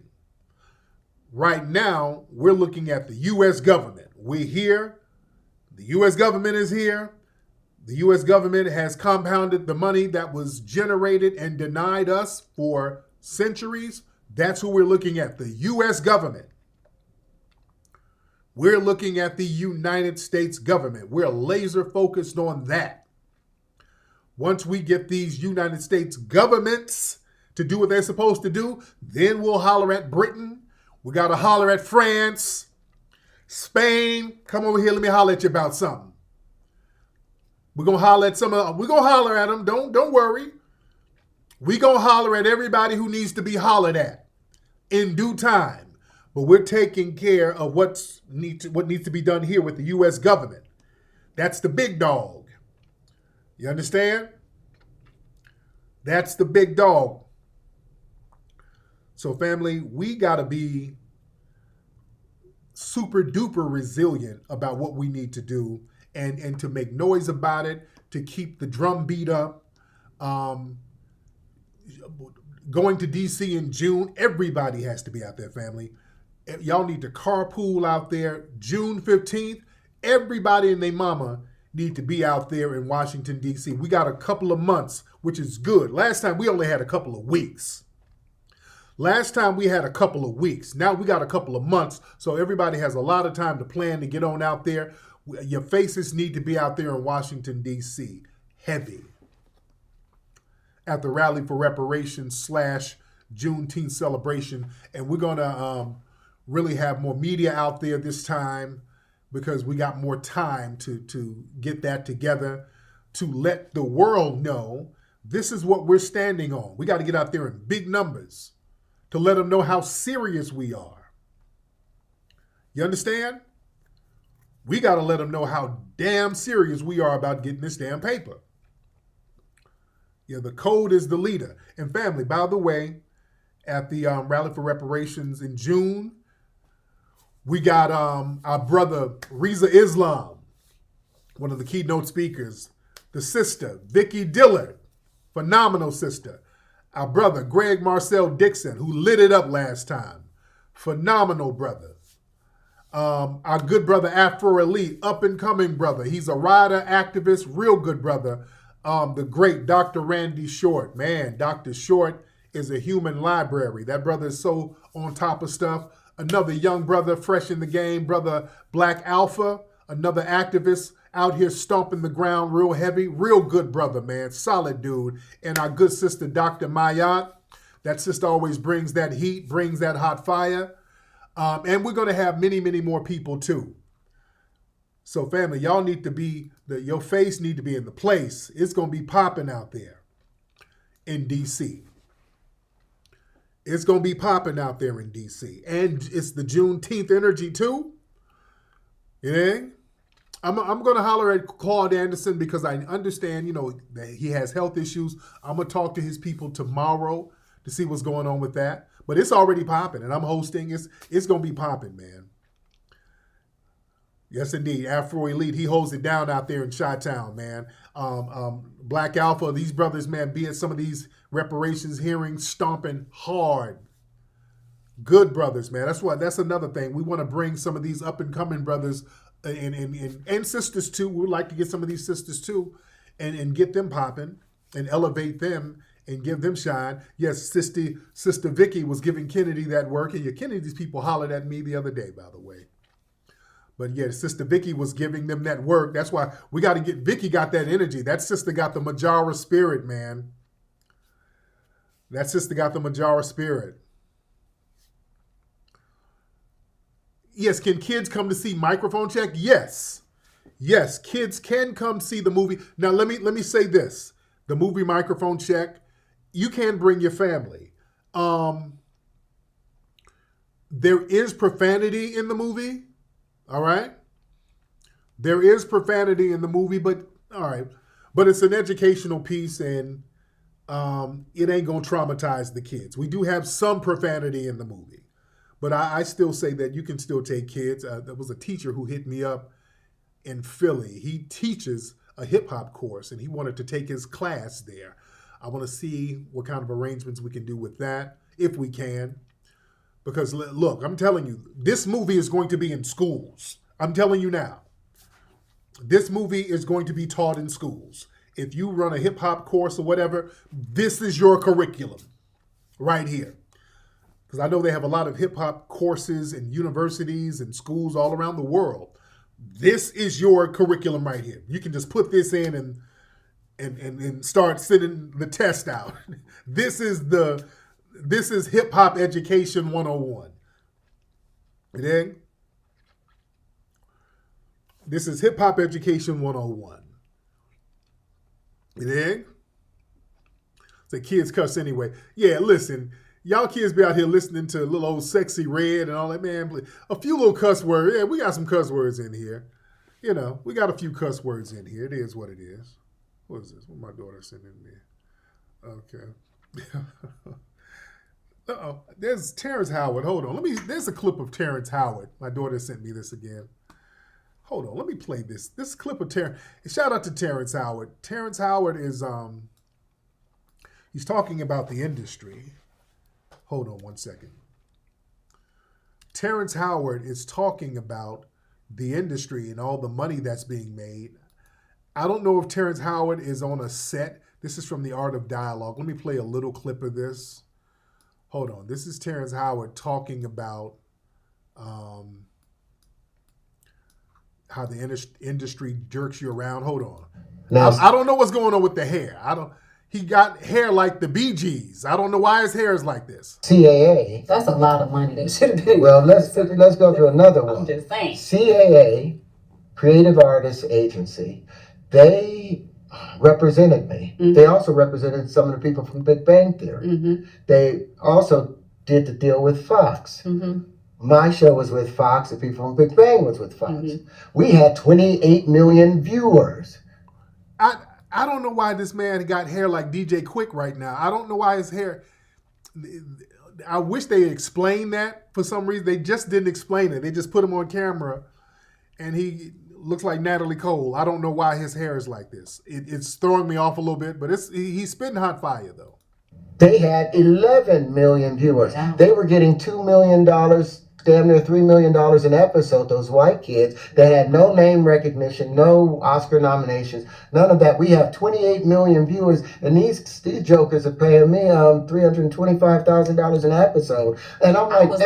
Right now, we're looking at the U.S. government. We're here. The U.S. government is here. The U.S. government has compounded the money that was generated and denied us for centuries. That's who we're looking at, the U.S. government. We're looking at the United States government. We're laser focused on that. Once we get these United States governments to do what they're supposed to do, then we'll holler at Britain. We got to holler at France, Spain. Come over here, let me holler at you about something. We're going to holler at we're going to holler at them. Don't worry. We're going to holler at everybody who needs to be hollered at in due time. But we're taking care of what needs to be done here with the U.S. government. That's the big dog. You understand? That's the big dog. So family, we got to be super duper resilient about what we need to do and to make noise about it, to keep the drum beat up. Going to DC in June, everybody has to be out there, family. Y'all need to carpool out there. June 15th, everybody and their mama need to be out there in Washington, D.C. We got a couple of months, which is good. Last time we only had a couple of weeks. Last time we had a couple of weeks. Now we got a couple of months, so everybody has a lot of time to plan to get on out there. Your faces need to be out there in Washington, D.C. Heavy. At the Rally for Reparations / Juneteenth celebration. And we're going to really have more media out there this time because we got more time to get that together, to let the world know this is what we're standing on. We got to get out there in big numbers to let them know how serious we are. You understand? We got to let them know how damn serious we are about getting this damn paper. Yeah, the code is the leader. And family, by the way, at the Rally for Reparations in June, we got our brother Reza Islam, one of the keynote speakers, the sister, Vicky Dillard, phenomenal sister, our brother Greg Marcel Dixon, who lit it up last time, phenomenal brother. Our good brother Afro Elite, up and coming brother. He's a rider, activist, real good brother. The great Dr. Randy Short. Man, Dr. Short is a human library. That brother is so on top of stuff. Another young brother, fresh in the game, brother Black Alpha, another activist out here stomping the ground real heavy. Real good brother, man. Solid dude. And our good sister, Dr. Mayat. That sister always brings that heat, brings that hot fire. And we're going to have many, many more people too. So family, y'all need to be, your face need to be in the place. It's going to be popping out there in D.C. It's going to be popping out there in D.C. And it's the Juneteenth energy too. Yeah. I'm going to holler at Claude Anderson because I understand, that he has health issues. I'm going to talk to his people tomorrow to see what's going on with that. But it's already popping, and I'm hosting. It's going to be popping, man. Yes, indeed. Afro Elite, he holds it down out there in Chi-Town, man. Black Alpha, these brothers, man, be at some of these reparations hearings, stomping hard. Good brothers, man. That's another thing. We want to bring some of these up-and-coming brothers and sisters, too. We would like to get some of these sisters, too, and get them popping and elevate them and give them shine. Yes, Sister Vicky was giving Kennedy that work. And Kennedy's people hollered at me the other day, by the way. But yeah, Sister Vicky was giving them that work. That's why we got to get, Vicky got that energy. That sister got the Majara spirit, man. That sister got the Majara spirit. Yes, can kids come to see Microphone Check? Yes. Yes, kids can come see the movie. Now, let me say this. The movie Microphone Check, you can bring your family. There is profanity in the movie, all right? There is profanity in the movie, but all right. But it's an educational piece, and it ain't going to traumatize the kids. We do have some profanity in the movie, but I still say that you can still take kids. There was a teacher who hit me up in Philly. He teaches a hip-hop course, and he wanted to take his class there. I want to see what kind of arrangements we can do with that, if we can. Because, look, I'm telling you, this movie is going to be in schools. I'm telling you now. This movie is going to be taught in schools. If you run a hip-hop course or whatever, this is your curriculum right here. Because I know they have a lot of hip-hop courses in universities and schools all around the world. This is your curriculum right here. You can just put this in and start sending the test out. This is Hip Hop Education 101. Then this is Hip Hop Education 101. Then the kids cuss anyway. Yeah, listen, y'all kids be out here listening to little old Sexy Red and all that, man. A few little cuss words. Yeah, we got some cuss words in here. We got a few cuss words in here. It is what it is. What is this? What my daughter sending me? Okay. Uh-oh. There's Terrence Howard. Hold on. There's a clip of Terrence Howard. My daughter sent me this again. Hold on. Let me play this. This clip of Terrence. Shout out to Terrence Howard. Terrence Howard is he's talking about the industry. Hold on one second. Terrence Howard is talking about the industry and all the money that's being made. I don't know if Terrence Howard is on a set. This is from The Art of Dialogue. Let me play a little clip of this. Hold on. This is Terrence Howard talking about how the industry jerks you around. Hold on. Now, I don't know what's going on with the hair. He got hair like the Bee Gees. I don't know why his hair is like this. CAA. That's a lot of money they should have been. Well, let's go to another one. I'm just saying. CAA, Creative Artists Agency, they represented me. Mm-hmm. They also represented some of the people from Big Bang Theory. Mm-hmm. They also did the deal with Fox. Mm-hmm. My show was with Fox. The people from Big Bang was with Fox. Mm-hmm. We had 28 million viewers. I don't know why this man got hair like DJ Quick right now. I don't know why his hair... I wish they explained that for some reason. They just didn't explain it. They just put him on camera and he looks like Natalie Cole. I don't know why his hair is like this. It's throwing me off a little bit, but he's spitting hot fire though. They had 11 million viewers. Wow. They were getting $2 million, damn near $3 million an episode, those white kids. They had no name recognition, no Oscar nominations, none of that. We have 28 million viewers, and these jokers are paying me $325,000 an episode. And I'm like,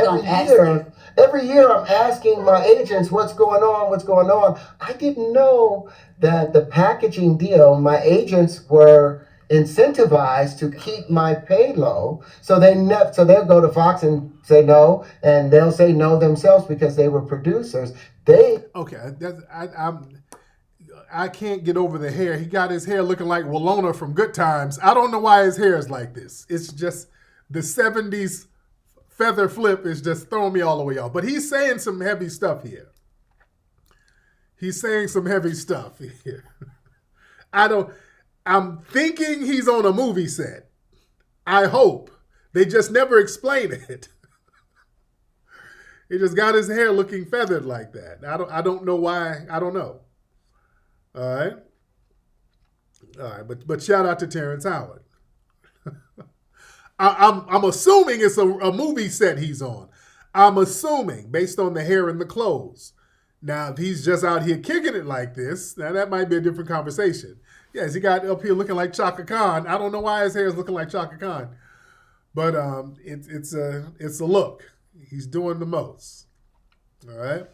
every year I'm asking my agents, what's going on? I didn't know that the packaging deal, my agents were incentivized to keep my pay low, so they'll go to Fox and say no, and they'll say no themselves because they were producers. I can't get over the hair. He got his hair looking like Walona from Good Times. I don't know why his hair is like this. It's just the 70s feather flip is just throwing me all the way off. But he's saying some heavy stuff here. I'm thinking he's on a movie set. I hope. They just never explain it. He just got his hair looking feathered like that. I don't know why. I don't know. All right. But shout out to Terrence Howard. I'm assuming it's a movie set he's on. I'm assuming based on the hair and the clothes. Now, if he's just out here kicking it like this, now that might be a different conversation. Yes, he got up here looking like Chaka Khan. I don't know why his hair is looking like Chaka Khan, but it's a look. He's doing the most. All right.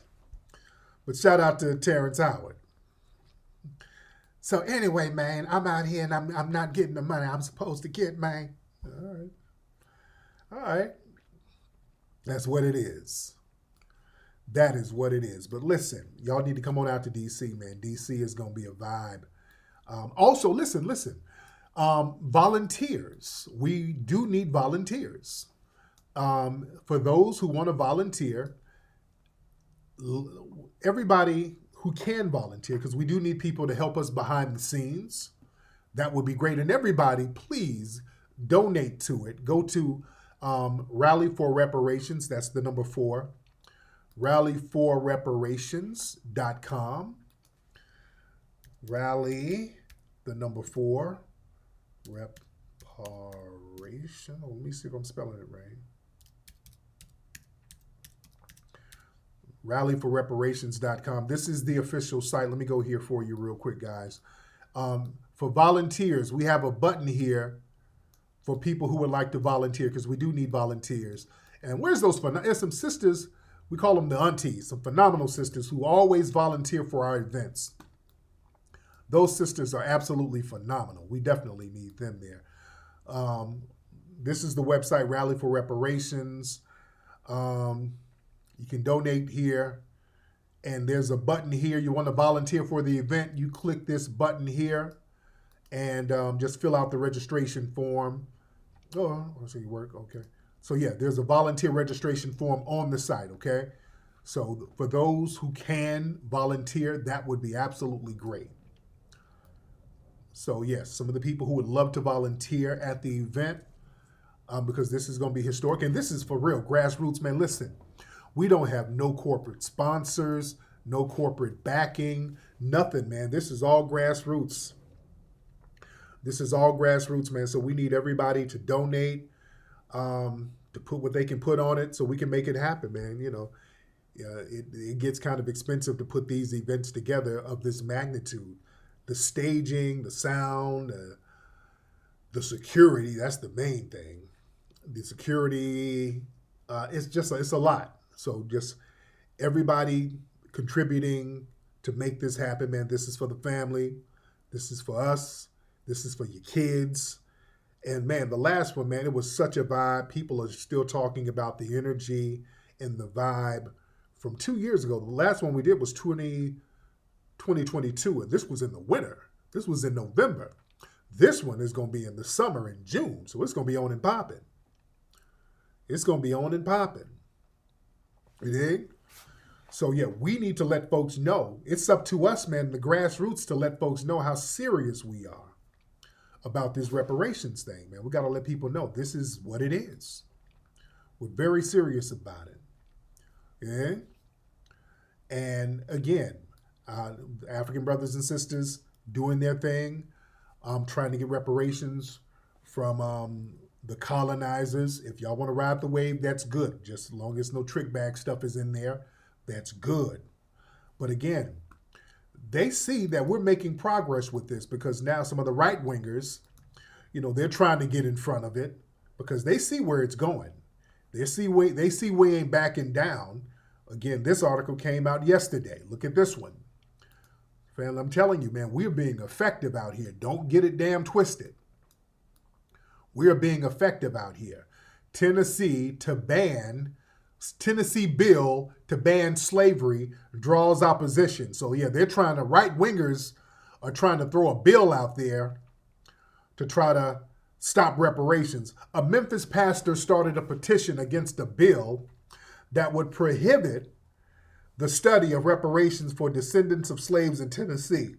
But shout out to Terrence Howard. So anyway, man, I'm out here and I'm not getting the money I'm supposed to get, man. All right. That's what it is. That is what it is. But listen, y'all need to come on out to DC, man. DC is going to be a vibe. Also, listen. Volunteers. We do need volunteers. For those who want to volunteer, everybody who can volunteer, because we do need people to help us behind the scenes. That would be great. And everybody, please donate to it. Go to Rally for Reparations. That's the number 4. rallyforreparations.com. Rally, the number 4, reparation. Let me see if I'm spelling it right. Rallyforreparations.com. This is the official site. Let me go here for you real quick, guys. For volunteers, we have a button here for people who would like to volunteer, because we do need volunteers. And where's those? There's some sisters, we call them the aunties, some phenomenal sisters who always volunteer for our events. Those sisters are absolutely phenomenal. We definitely need them there. This is the website, Rally for Reparations. You can donate here. And there's a button here. You want to volunteer for the event, you click this button here and just fill out the registration form. Oh, I see you work. Okay. So yeah, there's a volunteer registration form on the site, okay? So for those who can volunteer, that would be absolutely great. So yes, some of the people who would love to volunteer at the event, because this is going to be historic, and this is for real, grassroots, man. Listen, we don't have no corporate sponsors, no corporate backing, nothing, man. This is all grassroots. This is all grassroots, man. So we need everybody to donate, to put what they can put on it so we can make it happen, man. You know, it gets kind of expensive to put these events together of this magnitude. The staging, the sound, the security, that's the main thing. The security, it's a lot. So just everybody contributing to make this happen, man. This is for the family. This is for us. This is for your kids. And man, the last one, man, it was such a vibe. People are still talking about the energy and the vibe from 2 years ago. The last one we did was 2022, and this was in the winter. This was in November. This one is going to be in the summer in June, so it's going to be on and popping. It's going to be on and popping. You dig? So yeah, we need to let folks know. It's up to us, man, the grassroots, to let folks know how serious we are about this reparations thing, man. We got to let people know this is what it is. We're very serious about it. Yeah? And again, African brothers and sisters doing their thing, trying to get reparations from the colonizers. If y'all want to ride the wave, that's good. Just as long as no trick bag stuff is in there, that's good. But again, they see that we're making progress with this because now some of the right wingers, they're trying to get in front of it because they see where it's going. They see we ain't backing down. Again, this article came out yesterday. Look at this one. Family, I'm telling you, man, we're being effective out here. Don't get it damn twisted. We are being effective out here. Tennessee bill to ban slavery draws opposition. So yeah, right wingers are trying to throw a bill out there to try to stop reparations. A Memphis pastor started a petition against a bill that would prohibit the study of reparations for descendants of slaves in Tennessee.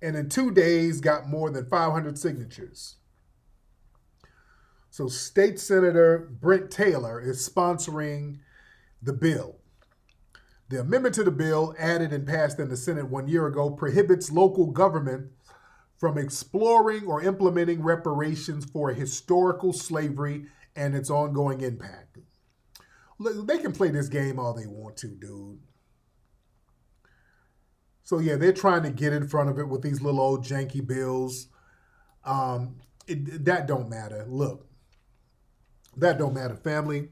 And in 2 days got more than 500 signatures. So State Senator Brent Taylor is sponsoring the bill. The amendment to the bill, added and passed in the Senate 1 year ago, prohibits local government from exploring or implementing reparations for historical slavery and its ongoing impact. Look, they can play this game all they want to, dude. So yeah, they're trying to get in front of it with these little old janky bills. That don't matter. Look, that don't matter, family.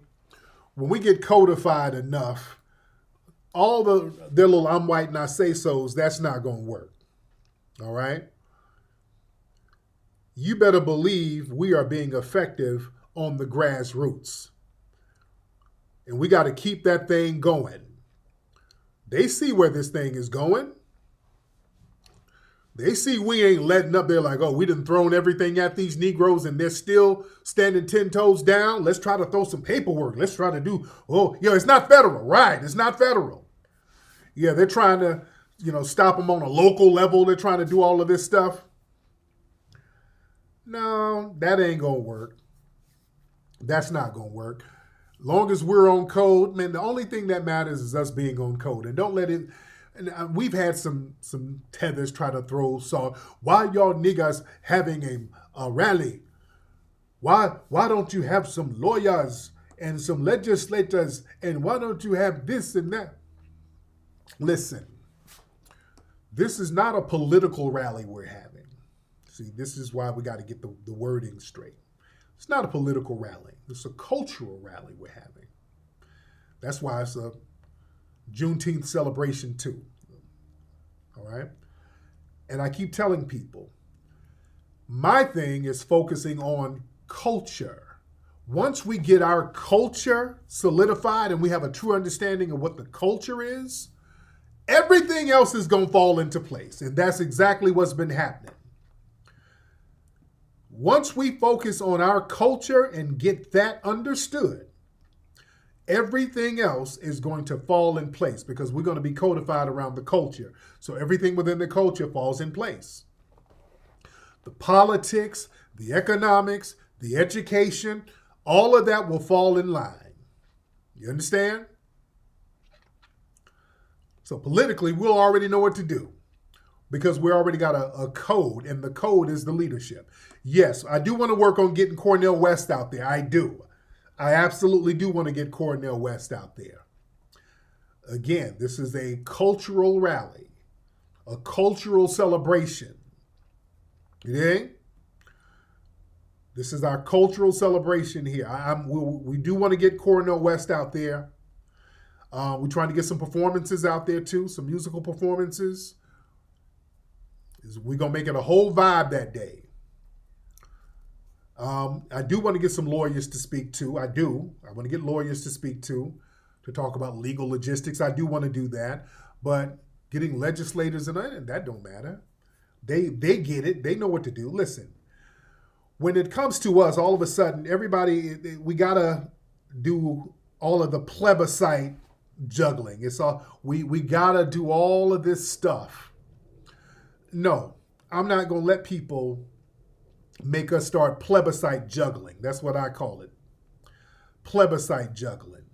When we get codified enough, all their little I'm white and I say so's, that's not going to work. All right? You better believe we are being effective on the grassroots. And we got to keep that thing going. They see where this thing is going. They see we ain't letting up. They're like, oh, we done thrown everything at these Negroes and they're still standing 10 toes down. Let's try to throw some paperwork. Let's try to do, it's not federal. Right, it's not federal. Yeah, they're trying to, stop them on a local level. They're trying to do all of this stuff. No, that ain't going to work. That's not going to work. Long as we're on code, man, the only thing that matters is us being on code. And don't let it... And we've had some tethers try to throw salt. Why y'all niggas having a rally? Why don't you have some lawyers and some legislators? And why don't you have this and that? Listen, this is not a political rally we're having. See, this is why we got to get the wording straight. It's not a political rally. It's a cultural rally we're having. That's why it's a Juneteenth celebration too. All right? And I keep telling people, my thing is focusing on culture. Once we get our culture solidified and we have a true understanding of what the culture is, everything else is going to fall into place. And that's exactly what's been happening. Once we focus on our culture and get that understood, everything else is going to fall in place because we're going to be codified around the culture. So everything within the culture falls in place. The politics, the economics, the education, all of that will fall in line. You understand? So politically, we'll already know what to do because we already got a code, and the code is the leadership. Yes, I do want to work on getting Cornel West out there. I do. I absolutely do want to get Cornel West out there. Again, this is a cultural rally, a cultural celebration. You dig? This is our cultural celebration here. We do want to get Cornel West out there. We're trying to get some performances out there too, some musical performances. We're going to make it a whole vibe that day. I do want to get some lawyers to speak to. I want to get lawyers to speak to talk about legal logistics. I do want to do that. But getting legislators and that don't matter. They get it. They know what to do. Listen, when it comes to us, all of a sudden, everybody, we got to do all of the plebiscite juggling. It's all, we got to do all of this stuff. No, I'm not going to let people make us start plebiscite juggling. That's what I call it. Plebiscite juggling.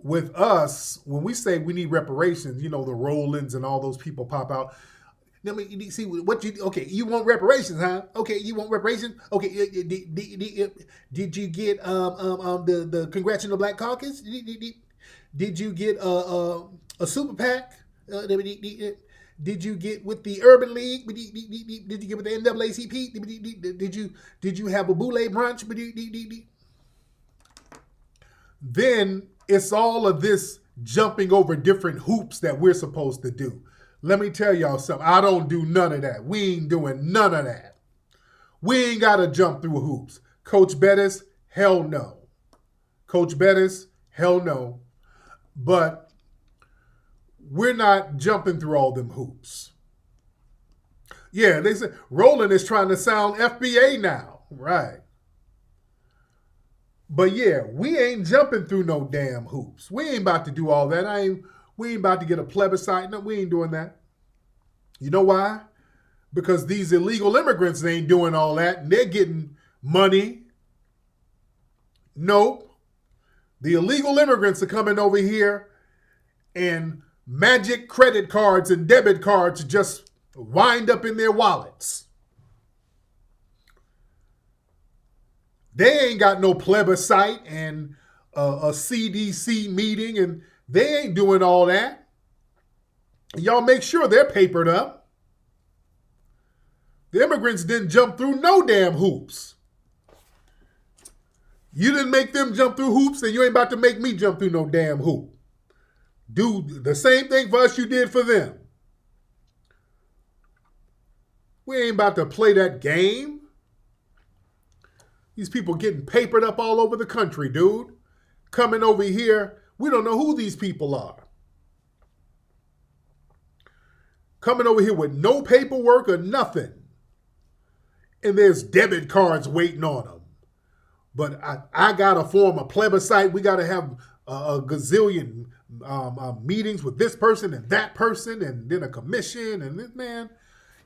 With us, when we say we need reparations, the Rollins and all those people pop out. Let me see what you. Okay, you want reparations, huh? Okay, you want reparations. Okay, did you get the Congressional Black Caucus? Did you get a super PAC? Did you get with the Urban League? Did you get with the NAACP? Did you have a boule brunch? Then it's all of this jumping over different hoops that we're supposed to do. Let me tell y'all something. I don't do none of that. We ain't doing none of that. We ain't got to jump through hoops. Coach Bettis, hell no. Coach Bettis, hell no. But we're not jumping through all them hoops. Yeah, they said Roland is trying to sound FBA now. Right. But yeah, we ain't jumping through no damn hoops. We ain't about to do all that. We ain't about to get a plebiscite. No, we ain't doing that. You know why? Because these illegal immigrants ain't doing all that and they're getting money. Nope. The illegal immigrants are coming over here and magic credit cards and debit cards just wind up in their wallets. They ain't got no plebiscite and a CDC meeting, and they ain't doing all that. Y'all make sure they're papered up. The immigrants didn't jump through no damn hoops. You didn't make them jump through hoops, and you ain't about to make me jump through no damn hoop. Do the same thing for us you did for them. We ain't about to play that game. These people getting papered up all over the country, dude. Coming over here, we don't know who these people are. Coming over here with no paperwork or nothing. And there's debit cards waiting on them. But I got to form a plebiscite. We got to have a gazillion meetings with this person and that person and then a commission. And this, man,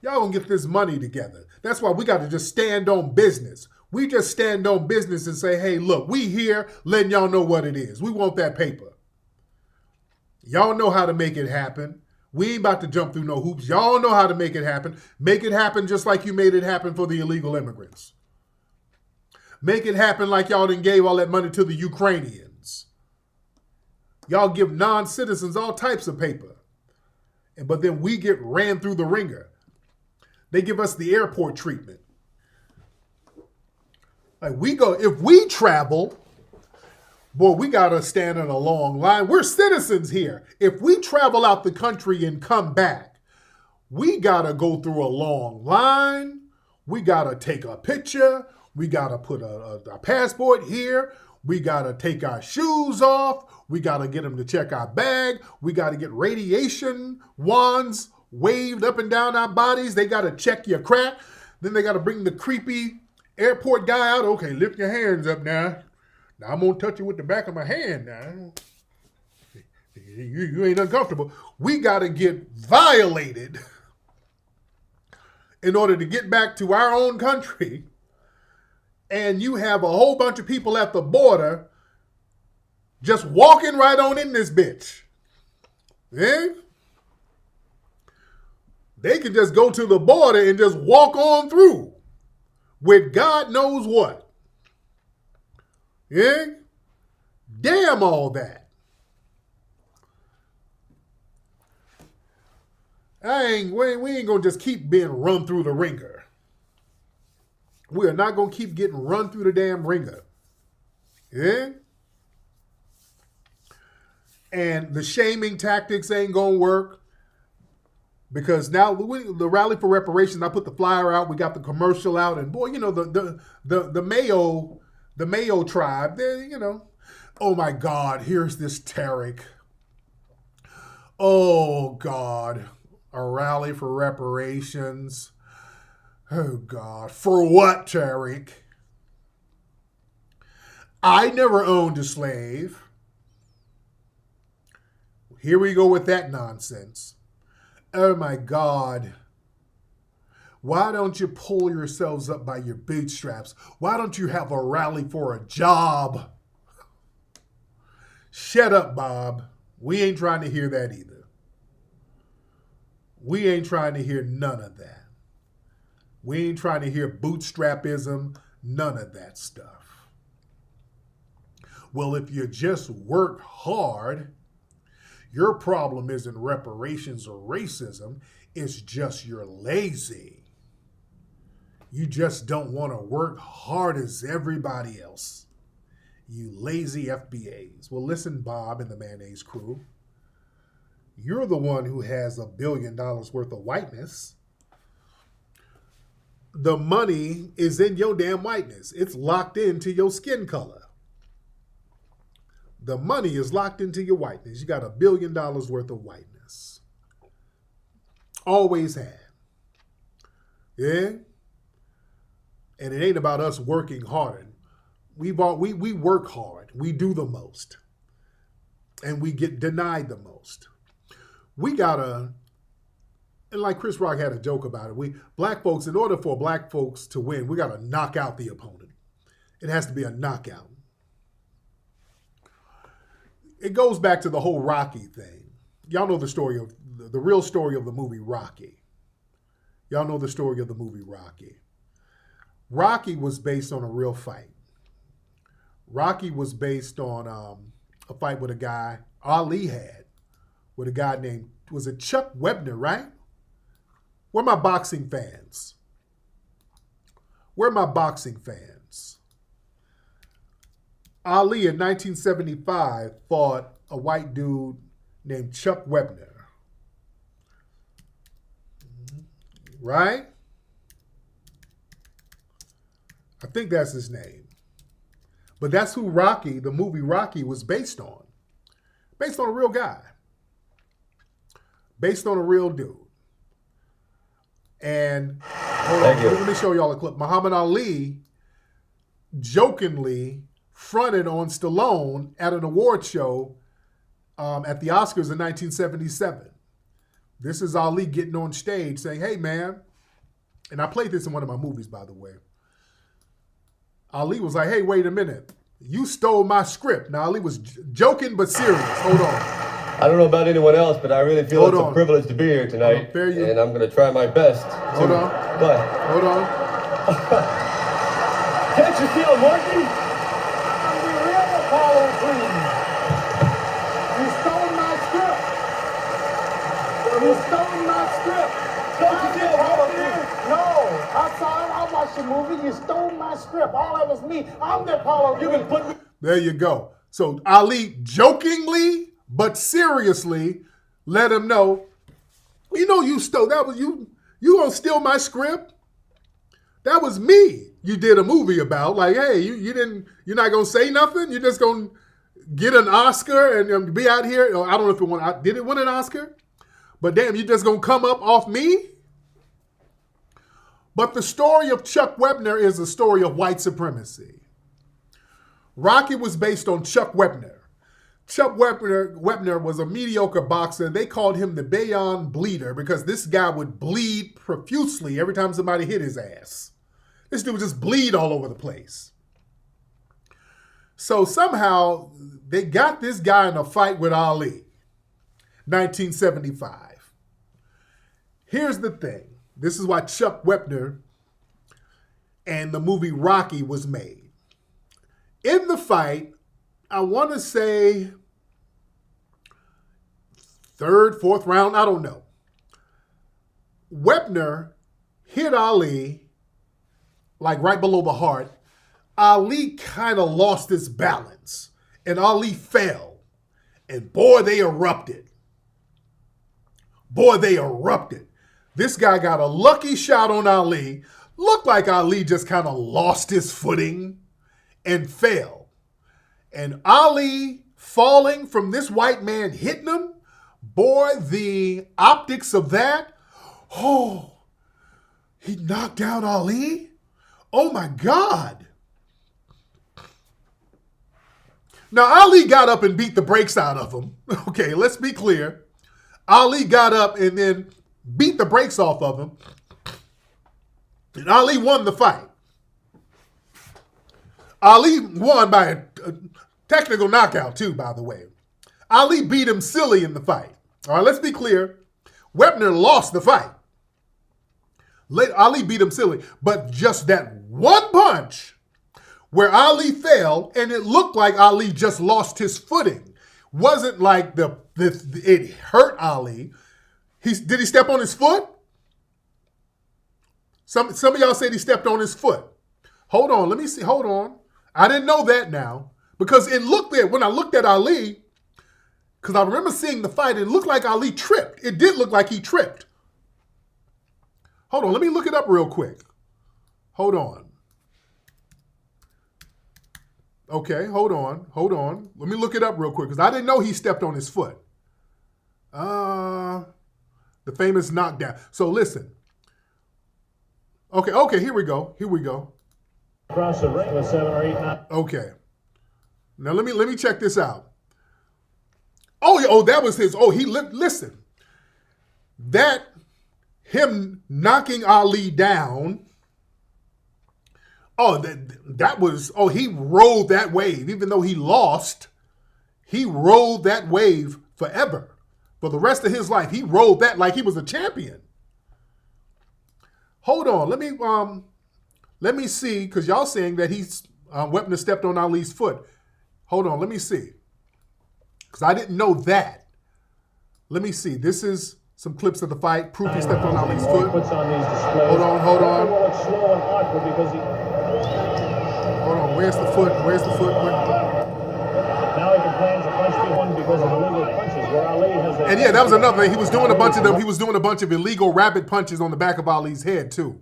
y'all gonna get this money together. That's why we got to just stand on business. We just stand on business and say, hey, look, we here letting y'all know what it is. We want that paper. Y'all know how to make it happen. We ain't about to jump through no hoops. Y'all know how to make it happen. Make it happen just like you made it happen for the illegal immigrants. Make it happen like y'all done gave all that money to the Ukrainians. Y'all give non-citizens all types of paper. But then we get ran through the ringer. They give us the airport treatment. Like if we travel, boy, we got to stand in a long line. We're citizens here. If we travel out the country and come back, we got to go through a long line. We got to take a picture. We got to put a passport here. We got to take our shoes off. We got to get them to check our bag. We got to get radiation wands waved up and down our bodies. They got to check your crack. Then they got to bring the creepy airport guy out. Okay, lift your hands up now. Now I'm going to touch you with the back of my hand now. You ain't uncomfortable. We got to get violated in order to get back to our own country. And you have a whole bunch of people at the border just walking right on in this bitch. Eh? They can just go to the border and just walk on through with God knows what. Yeah? Damn all that. We ain't gonna just keep being run through the ringer. We are not gonna keep getting run through the damn ringer. Yeah? And the shaming tactics ain't gonna work. Because now the rally for reparations, I put the flyer out, we got the commercial out, and boy, you know, the Mayo tribe, you know, oh my God, here's this Tariq. Oh God, a rally for reparations. Oh God, for what, Tariq? I never owned a slave. Here we go with that nonsense. Oh my God. Why don't you pull yourselves up by your bootstraps? Why don't you have a rally for a job? Shut up, Bob. We ain't trying to hear that either. We ain't trying to hear none of that. We ain't trying to hear bootstrapism, none of that stuff. Well, if you just work hard, your problem isn't reparations or racism. It's just you're lazy. You just don't want to work hard as everybody else. You lazy FBAs. Well, listen, Bob and the Mayonnaise crew. You're the one who has $1 billion worth of whiteness. The money is in your damn whiteness. It's locked into your skin color. The money is locked into your whiteness. You got $1 billion worth of whiteness. Always had. Yeah? And it ain't about us working hard. We work hard. We do the most. And we get denied the most. We gotta, and like Chris Rock had a joke about it, black folks, in order for black folks to win, we gotta knock out the opponent. It has to be a knockout. It goes back to the whole Rocky thing. Y'all know the story of, the real story of the movie Rocky. Y'all know the story of the movie Rocky. Rocky was based on a real fight. Rocky was based on a fight with a guy Ali had, with a guy named, was it Chuck Webner, right? Where are my boxing fans? Where are my boxing fans? Ali in 1975 fought a white dude named Chuck Webner. Right? I think that's his name. But that's who Rocky, the movie Rocky, was based on. Based on a real guy. Based on a real dude. And hold on, let me show y'all a clip. Muhammad Ali jokingly fronted on Stallone at an award show at the Oscars in 1977. This is Ali getting on stage saying, hey, man, and I played this in one of my movies, by the way. Ali was like, hey, wait a minute. You stole my script. Now, Ali was joking but serious. Hold on. I don't know about anyone else, but I really feel it's a privilege to be here tonight. And I'm going to try my best. Hold on. What? Hold on. Can't you feel working? I'm the real Apollo Creed. You stole my script. You stole my script. Don't you feel working? No, I saw it. I watched the movie. You stole my script. All that was me. I'm the Apollo Creed. You can put me. There you go. So Ali jokingly but seriously let him know, you know, you stole, that was you gonna steal my script? That was me you did a movie about. Like, hey, you're not gonna say nothing? You're just gonna get an Oscar and be out here? I don't know if it won, did it win an Oscar? But damn, you just gonna come up off me? But the story of Chuck Webner is a story of white supremacy. Rocky was based on Chuck Webner. Chuck Webner was a mediocre boxer. They called him the Bayonne Bleeder because this guy would bleed profusely every time somebody hit his ass. This dude would just bleed all over the place. So somehow they got this guy in a fight with Ali, 1975. Here's the thing. This is why Chuck Webner and the movie Rocky was made. In the fight, I want to say third, fourth round, I don't know. Webner hit Ali like right below the heart. Ali kind of lost his balance and Ali fell. And boy, they erupted. Boy, they erupted. This guy got a lucky shot on Ali. Looked like Ali just kind of lost his footing and fell. And Ali falling from this white man hitting him, boy, the optics of that, oh, he knocked out Ali? Oh my God. Now, Ali got up and beat the brakes out of him. Okay, let's be clear. Ali got up and then beat the brakes off of him. And Ali won the fight. Ali won by a technical knockout too, by the way. Ali beat him silly in the fight. All right, let's be clear. Wepner lost the fight. Ali beat him silly. But just that one punch where Ali fell and it looked like Ali just lost his footing. Wasn't like it hurt Ali. Did he step on his foot? Some of y'all said he stepped on his foot. Hold on, let me see. Hold on. I didn't know that now. Because it looked there, when I looked at Ali, because I remember seeing the fight, it looked like Ali tripped. It did look like he tripped. Hold on, let me look it up real quick. Hold on. Okay, hold on. Let me look it up real quick, because I didn't know he stepped on his foot. The famous knockdown. So listen. Okay, here we go. Across the ring with 7 or 8 knockdowns. Okay. Now let me check this out. Oh, that was his. Oh, listen. That him knocking Ali down. Oh, that was. Oh, he rode that wave. Even though he lost, he rode that wave forever. For the rest of his life, he rode that like he was a champion. Hold on, let me see, because y'all saying that Wepner stepped on Ali's foot. Hold on, let me see, because I didn't know that. Let me see. This is some clips of the fight. Proof he stepped on Ali's foot. Puts on these displays. Hold on. Hold on. Where's the foot? Now he complains the punch he won because of illegal punches, where Ali has. And yeah, that was another thing. He was doing a bunch of them. He was doing a bunch of illegal rapid punches on the back of Ali's head too.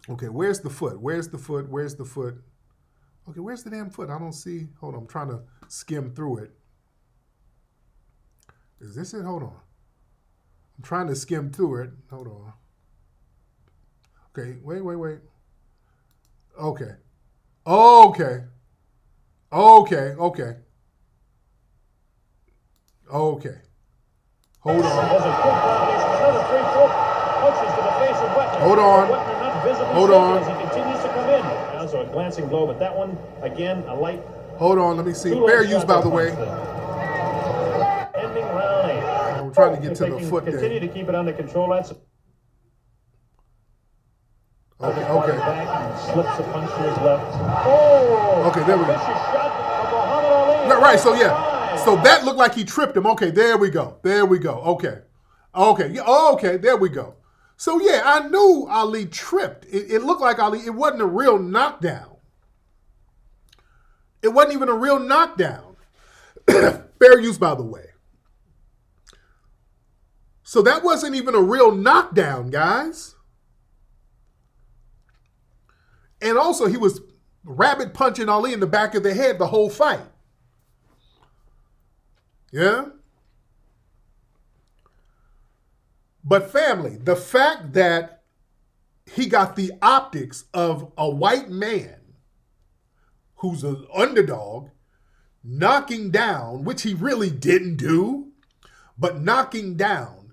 Okay, where's the foot? Okay, where's the damn foot? I don't see. Hold on, I'm trying to skim through it. Is this it? Hold on. I'm trying to skim through it. Hold on. Okay, wait. Okay. Hold on. As he continues to come in. Now, so a glancing blow, but that one, again, a light. Hold on, let me see. Fair use, by the way. Ending round 8. I'm trying to get to the foot there. Continue to keep it under control. That's okay. Back and slips a punch to his left. Oh! Okay, there we go. Shot from Muhammad Ali. Right, so yeah. So that looked like he tripped him. Okay, there we go. Okay. Okay, there we go. So yeah, I knew Ali tripped. It looked like Ali, it wasn't a real knockdown. It wasn't even a real knockdown. Fair use, by the way. So that wasn't even a real knockdown, guys. And also, he was rabbit punching Ali in the back of the head the whole fight. Yeah? But family, the fact that he got the optics of a white man who's an underdog knocking down, which he really didn't do, but knocking down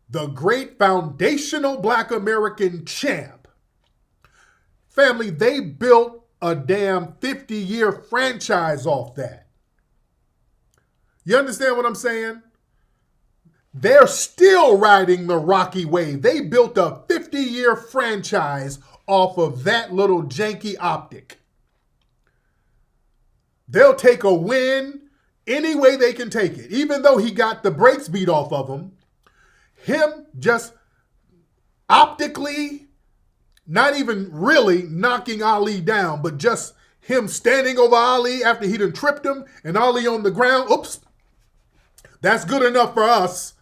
the great foundational Black American champ. Family, they built a damn 50-year franchise off that. You understand what I'm saying? They're still riding the Rocky wave. They built a 50-year franchise off of that little janky optic. They'll take a win any way they can take it. Even though he got the brakes beat off of him just optically, not even really knocking Ali down, but just him standing over Ali after he done tripped him and Ali on the ground. Oops. That's good enough for us.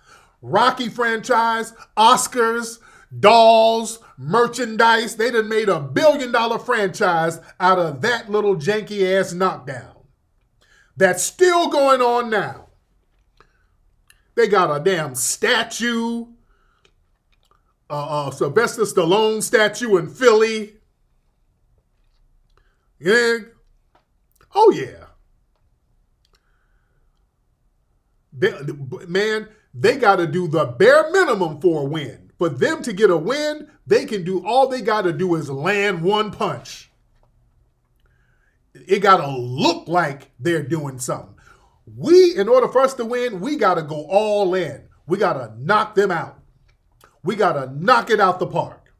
Rocky franchise, Oscars, dolls, merchandise. They done made $1 billion franchise out of that little janky ass knockdown. That's still going on now. They got a damn statue, Sylvester Stallone statue in Philly. Yeah. Oh yeah. They got to do the bare minimum for a win. For them to get a win, all they got to do is land one punch. It got to look like they're doing something. In order for us to win, we got to go all in. We got to knock them out. We got to knock it out the park.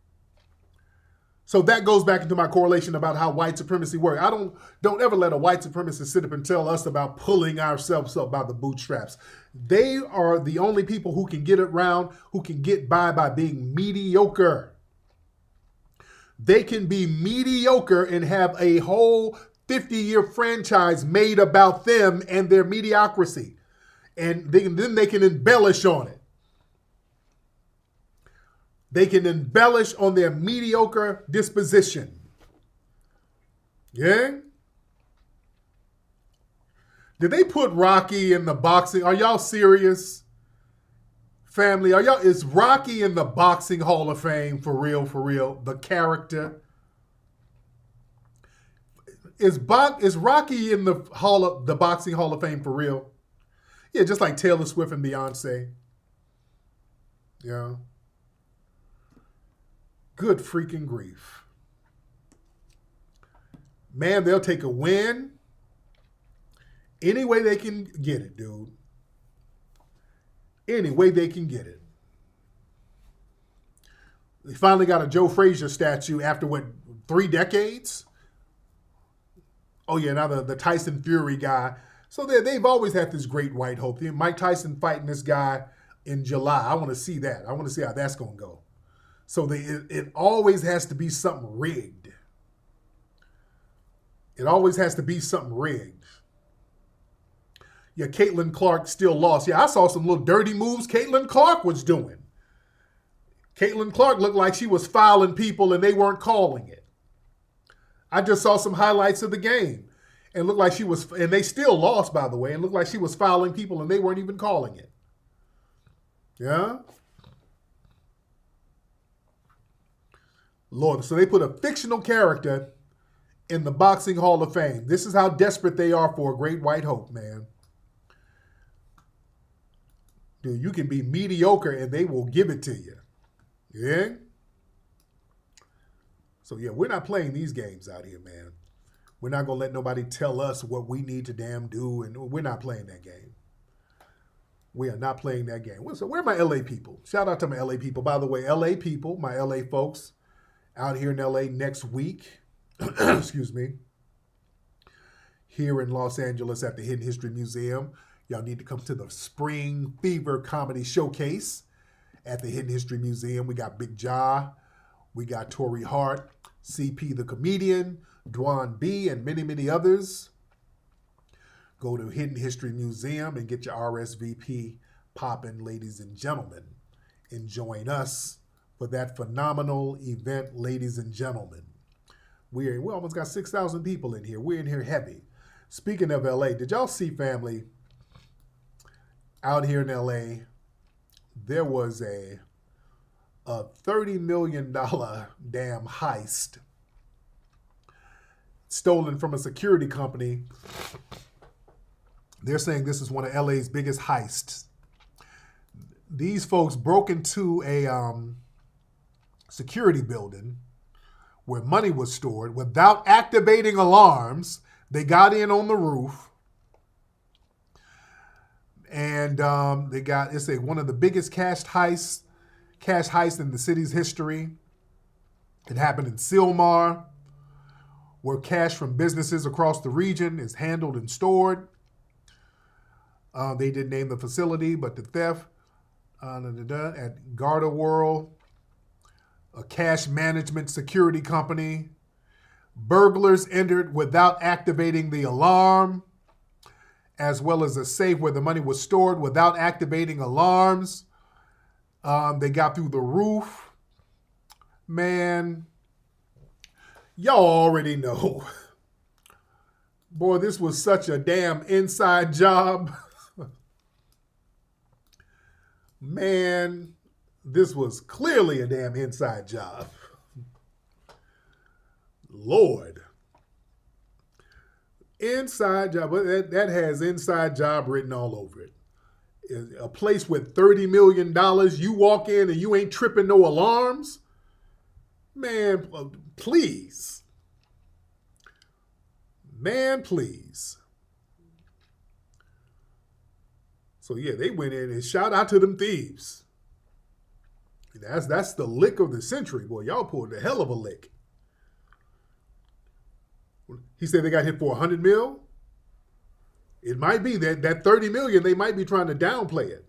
So that goes back into my correlation about how white supremacy works. Don't ever let a white supremacist sit up and tell us about pulling ourselves up by the bootstraps. They are the only people who can get around, who can get by being mediocre. They can be mediocre and have a whole 50-year franchise made about them and their mediocrity. And then they can embellish on it. They can embellish on their mediocre disposition. Yeah? Did they put Rocky in the boxing? Are y'all serious? Family, is Rocky in the Boxing Hall of Fame for real, for real? The character? Is Rocky in the Boxing Hall of Fame for real? Yeah, just like Taylor Swift and Beyonce. Yeah. Good freaking grief. Man, they'll take a win any way they can get it, dude. Any way they can get it. They finally got a Joe Frazier statue after, 3 decades? Oh, yeah, now the Tyson Fury guy. So they've always had this great white hope. Mike Tyson fighting this guy in July. I want to see that. I want to see how that's going to go. So it always has to be something rigged. It always has to be something rigged. Yeah, Caitlin Clark still lost. Yeah, I saw some little dirty moves Caitlin Clark was doing. Caitlin Clark looked like she was fouling people and they weren't calling it. I just saw some highlights of the game and looked like she was, and they still lost, by the way, and looked like she was fouling people and they weren't even calling it. Yeah? Lord, so they put a fictional character in the Boxing Hall of Fame. This is how desperate they are for a great white hope, man. Dude, you can be mediocre and they will give it to you. Yeah? So, yeah, we're not playing these games out here, man. We're not going to let nobody tell us what we need to damn do, and we're not playing that game. We are not playing that game. So where are my LA people? Shout out to my LA people. By the way, LA people, my LA folks, out here in LA next week, excuse me, here in Los Angeles at the Hidden History Museum. Y'all need to come to the Spring Fever Comedy Showcase at the Hidden History Museum. We got Big Ja, we got Tori Hart, CP the Comedian, Dwan B, and many, many others. Go to Hidden History Museum and get your RSVP popping, ladies and gentlemen, and join us for that phenomenal event, ladies and gentlemen. We almost got 6,000 people in here. We're in here heavy. Speaking of LA, did y'all see, family, out here in LA, there was a $30 million damn heist stolen from a security company. They're saying this is one of LA's biggest heists. These folks broke into a security building where money was stored without activating alarms. They got in on the roof. And they got, it's one of the biggest cash heists in the city's history. It happened in Sylmar, where cash from businesses across the region is handled and stored. They didn't name the facility, but the theft at Garda World, a cash management security company. Burglars entered without activating the alarm, as well as a safe where the money was stored without activating alarms. They got through the roof. Man, y'all already know. Boy, this was such a damn inside job. Man, this was clearly a damn inside job. Lord. Inside job. That has inside job written all over it. A place with $30 million, you walk in and you ain't tripping no alarms? Man, please. Man, please. So yeah, they went in and shout out to them thieves. That's the lick of the century, boy. Y'all pulled a hell of a lick. He said they got hit for 100 mil. It might be that 30 million, they might be trying to downplay it.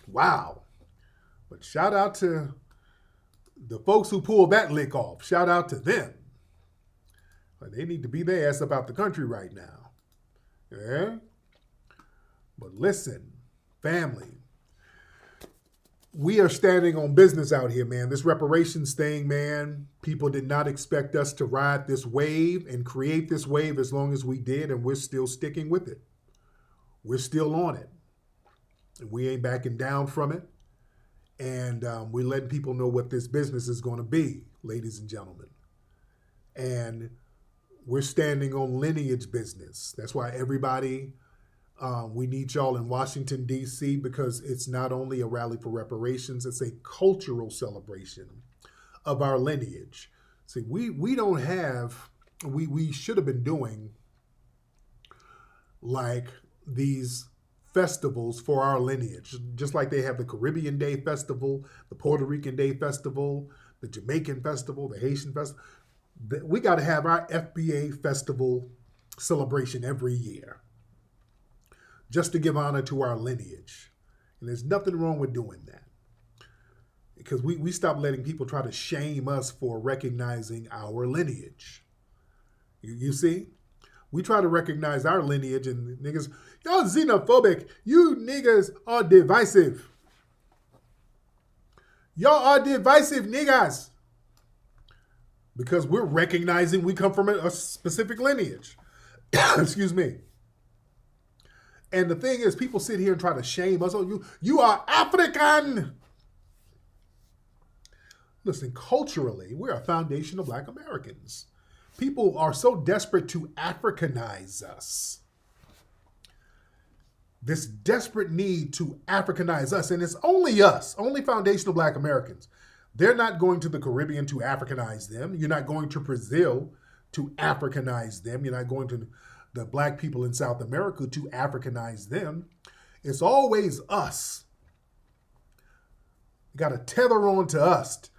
Wow. But shout out to the folks who pulled that lick off. Shout out to them. But they need to be their ass about the country right now. Yeah? But listen, family, we are standing on business out here, man. This reparations thing, man, people did not expect us to ride this wave and create this wave as long as we did, and we're still sticking with it. We're still on it. And we ain't backing down from it. And we're letting people know what this business is going to be, ladies and gentlemen. And we're standing on lineage business. That's why everybody, we need y'all in Washington, D.C., because it's not only a rally for reparations, it's a cultural celebration of our lineage. See, we don't have, we should have been doing like these festivals for our lineage, just like they have the Caribbean Day Festival, the Puerto Rican Day Festival, the Jamaican Festival, the Haitian Festival. We got to have our FBA Festival celebration every year just to give honor to our lineage. And there's nothing wrong with doing that, because we stopped letting people try to shame us for recognizing our lineage. You see? We try to recognize our lineage, and niggas, y'all xenophobic. You niggas are divisive. Y'all are divisive niggas. Because we're recognizing we come from a specific lineage. Excuse me. And the thing is, people sit here and try to shame us. Oh, you are African. Listen, culturally, we're a foundation of Black Americans. People are so desperate to Africanize us. This desperate need to Africanize us, and it's only us, only foundational Black Americans. They're not going to the Caribbean to Africanize them. You're not going to Brazil to Africanize them. You're not going to the Black people in South America to Africanize them. It's always us. You got to tether on to us.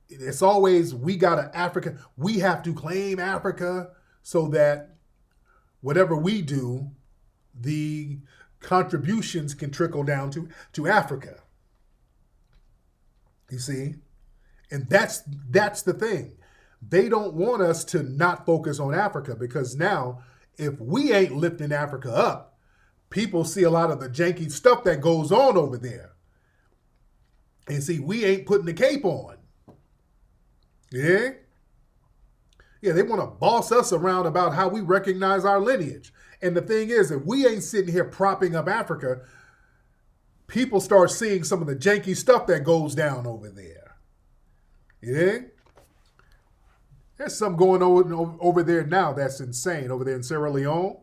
It's always, we got to Africa. We have to claim Africa so that whatever we do, the contributions can trickle down to Africa. You see? And that's the thing. They don't want us to not focus on Africa, because now if we ain't lifting Africa up, people see a lot of the janky stuff that goes on over there. And see, we ain't putting the cape on. Yeah? Yeah, they want to boss us around about how we recognize our lineage. And the thing is, if we ain't sitting here propping up Africa, people start seeing some of the janky stuff that goes down over there. Yeah? There's something going on over there now that's insane, over there in Sierra Leone.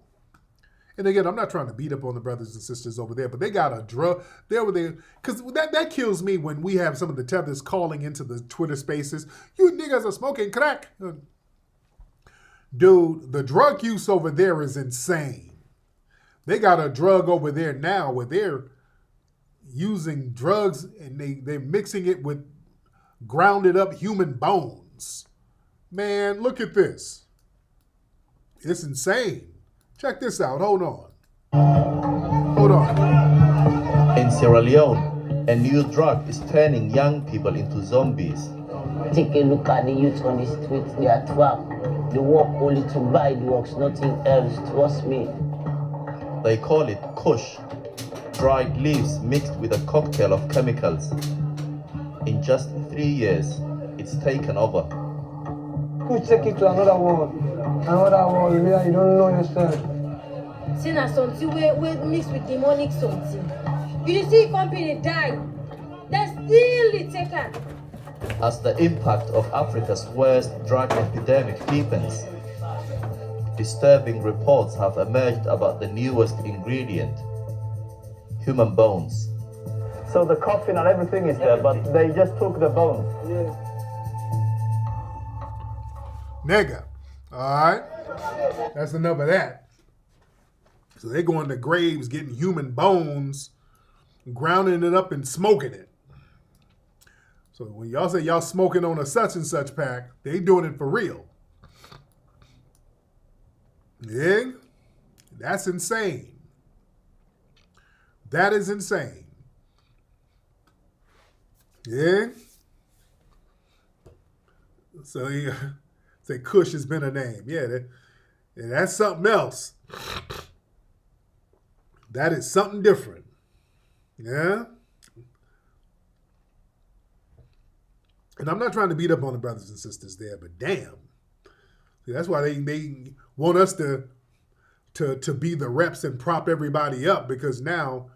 And again, I'm not trying to beat up on the brothers and sisters over there, but they got a drug. They over there, because that kills me when we have some of the tethers calling into the Twitter spaces. You niggas are smoking crack. Dude, the drug use over there is insane. They got a drug over there now where they're using drugs and they're mixing it with grounded up human bones. Man, look at this. It's insane. Check this out. Hold on. In Sierra Leone, a new drug is turning young people into zombies. Take a look at the youth on the streets. They are trapped. They work only to buy drugs, nothing else. Trust me. They call it kush, dried leaves mixed with a cocktail of chemicals. In just 3 years, it's taken over. Kush take it to another world where you don't know yourself. See na something we mix with demonic something. You see company die, they still taken. As the impact of Africa's worst drug epidemic deepens, disturbing reports have emerged about the newest ingredient, human bones. So the coffin and everything is there, but they just took the bones. Yeah. Nigga. All right. That's enough of that. So they go into graves getting human bones, grounding it up and smoking it. So when y'all say y'all smoking on a such and such pack, they doing it for real. Yeah? That's insane. That is insane. Yeah? So say Kush has been a name. Yeah, that's something else. That is something different. Yeah? And I'm not trying to beat up on the brothers and sisters there, but damn. See, that's why they want us to be the reps and prop everybody up, because now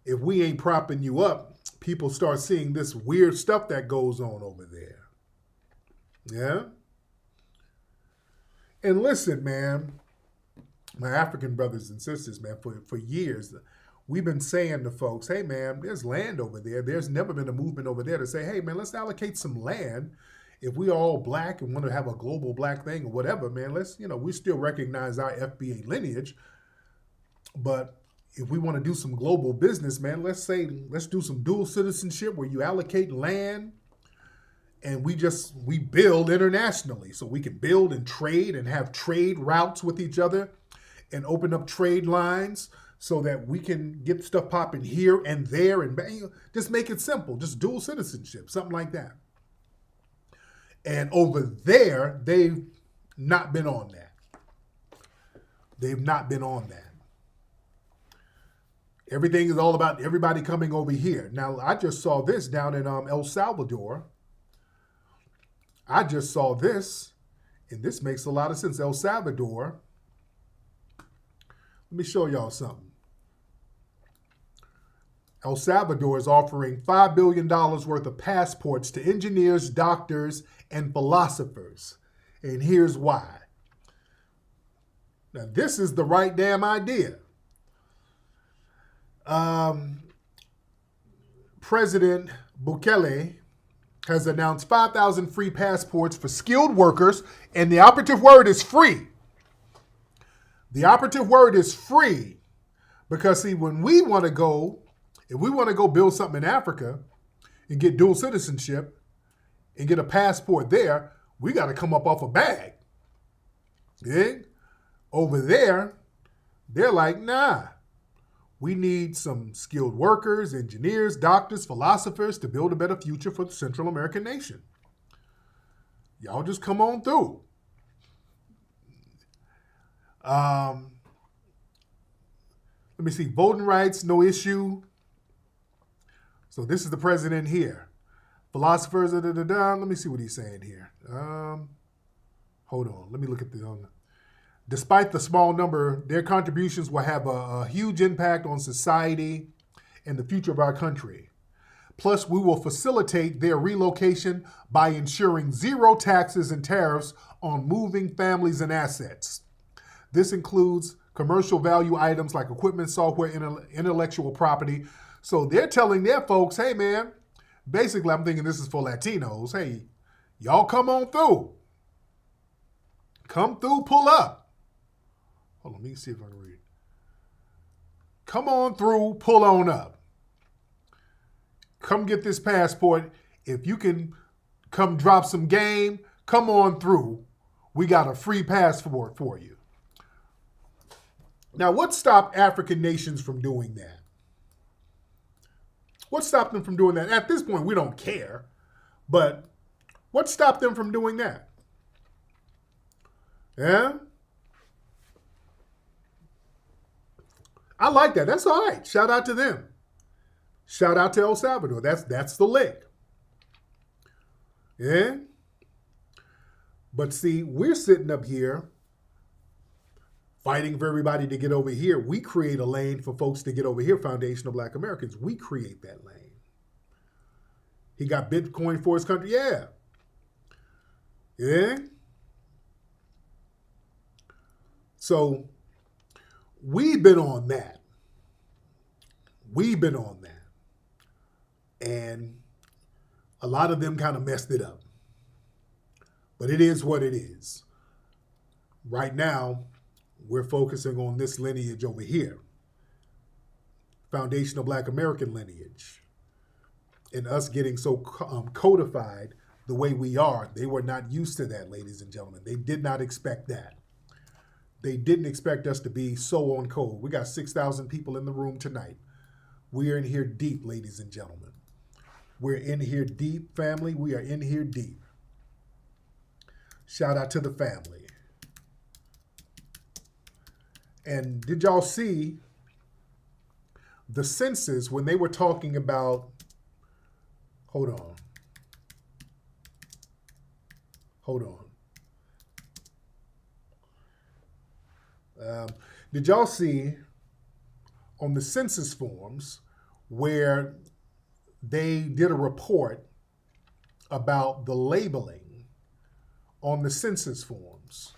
if we ain't propping you up, people start seeing this weird stuff that goes on over there. Yeah? And listen, man, my African brothers and sisters, man, for years, we've been saying to folks, hey, man, there's land over there. There's never been a movement over there to say, hey, man, let's allocate some land. If we all black and want to have a global black thing or whatever, man, let's, we still recognize our FBA lineage. But if we want to do some global business, man, let's do some dual citizenship where you allocate land and we build internationally. So we can build and trade and have trade routes with each other and open up trade lines so that we can get stuff popping here and there and just make it simple. Just dual citizenship, something like that. And over there, they've not been on that. They've not been on that. Everything is all about everybody coming over here. Now, I just saw this down in El Salvador. I just saw this, and this makes a lot of sense. El Salvador. Let me show y'all something. El Salvador is offering $5 billion worth of passports to engineers, doctors, and philosophers. And here's why. Now, this is the right damn idea. President Bukele has announced 5,000 free passports for skilled workers, and the operative word is free. The operative word is free because, see, when we want to go, if we want to go build something in Africa and get dual citizenship and get a passport there, we got to come up off a bag. Yeah? Over there, they're like, nah. We need some skilled workers, engineers, doctors, philosophers to build a better future for the Central American nation. Y'all just come on through. Let me see. Voting rights, no issue. So this is the president here. Philosophers, Let me see what he's saying here. Hold on. Let me look at the... Despite the small number, their contributions will have a huge impact on society and the future of our country. Plus, we will facilitate their relocation by ensuring zero taxes and tariffs on moving families and assets. This includes commercial value items like equipment, software, intellectual property. So they're telling their folks, hey, man, basically, I'm thinking this is for Latinos. Hey, y'all come on through. Come through, pull up. Hold on, let me see if I can read. Come on through, pull on up. Come get this passport. If you can come drop some game, come on through. We got a free passport for you. Now, what stopped African nations from doing that? What stopped them from doing that? At this point, we don't care. But what stopped them from doing that? Yeah? I like that. That's all right. Shout out to them. Shout out to El Salvador. That's the lick. Yeah? But see, we're sitting up here fighting for everybody to get over here. We create a lane for folks to get over here, Foundation of Black Americans. We create that lane. He got Bitcoin for his country. Yeah. Yeah? So we've been on that. We've been on that. And a lot of them kind of messed it up. But it is what it is. Right now, We're focusing on this lineage over here. Foundational Black American lineage. And us getting so codified the way we are. They were not used to that, ladies and gentlemen. They did not expect that. They didn't expect us to be so on code. We got 6,000 people in the room tonight. We are in here deep, ladies and gentlemen. We're in here deep, family. We are in here deep. Shout out to the family. And did y'all see the census when they were talking about, hold on. Did y'all see on the census forms where they did a report about the labeling on the census forms,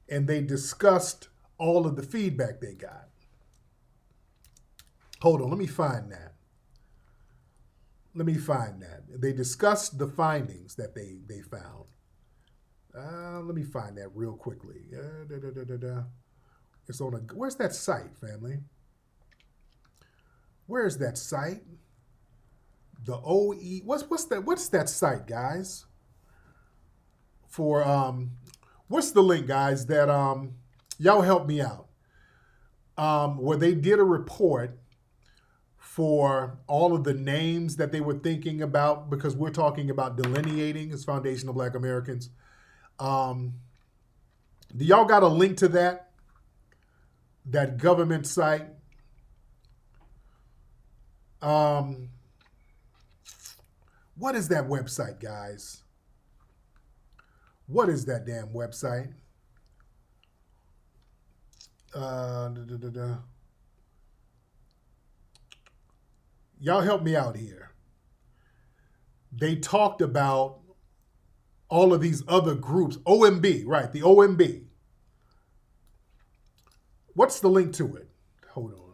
and they discussed all of the feedback they got? Hold on, let me find that. They discussed the findings that they found. Let me find that real quickly. It's on where's that site, family? Where's that site? The OE. What's that site, guys? For what's the link, guys? That y'all help me out. Where they did a report for all of the names that they were thinking about, because we're talking about delineating as foundational Black Americans. Do y'all got a link to that government site? What is that website, guys? What is that damn website? Y'all help me out here. They talked about all of these other groups. OMB, right, the OMB. What's the link to it? Hold on.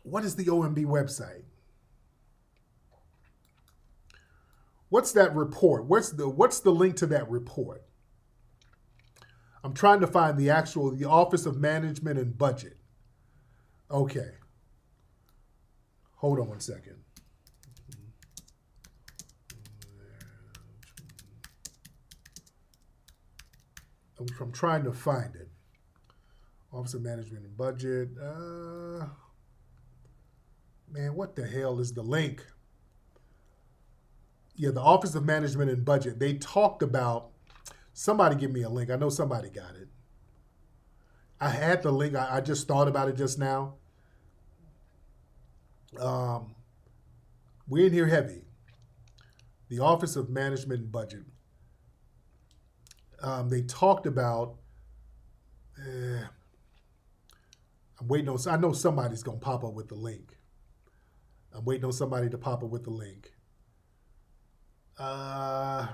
What is the OMB website? What's that report? What's the link to that report? I'm trying to find the Office of Management and Budget. Okay. Hold on one second. I'm trying to find it. Office of Management and Budget. Man, what the hell is the link? Yeah, the Office of Management and Budget. They talked about, somebody give me a link. I know somebody got it. I had the link. I just thought about it just now. We're in here heavy. The Office of Management and Budget. They talked about, I'm waiting on, I know somebody's going to pop up with the link. I'm waiting on somebody to pop up with the link. I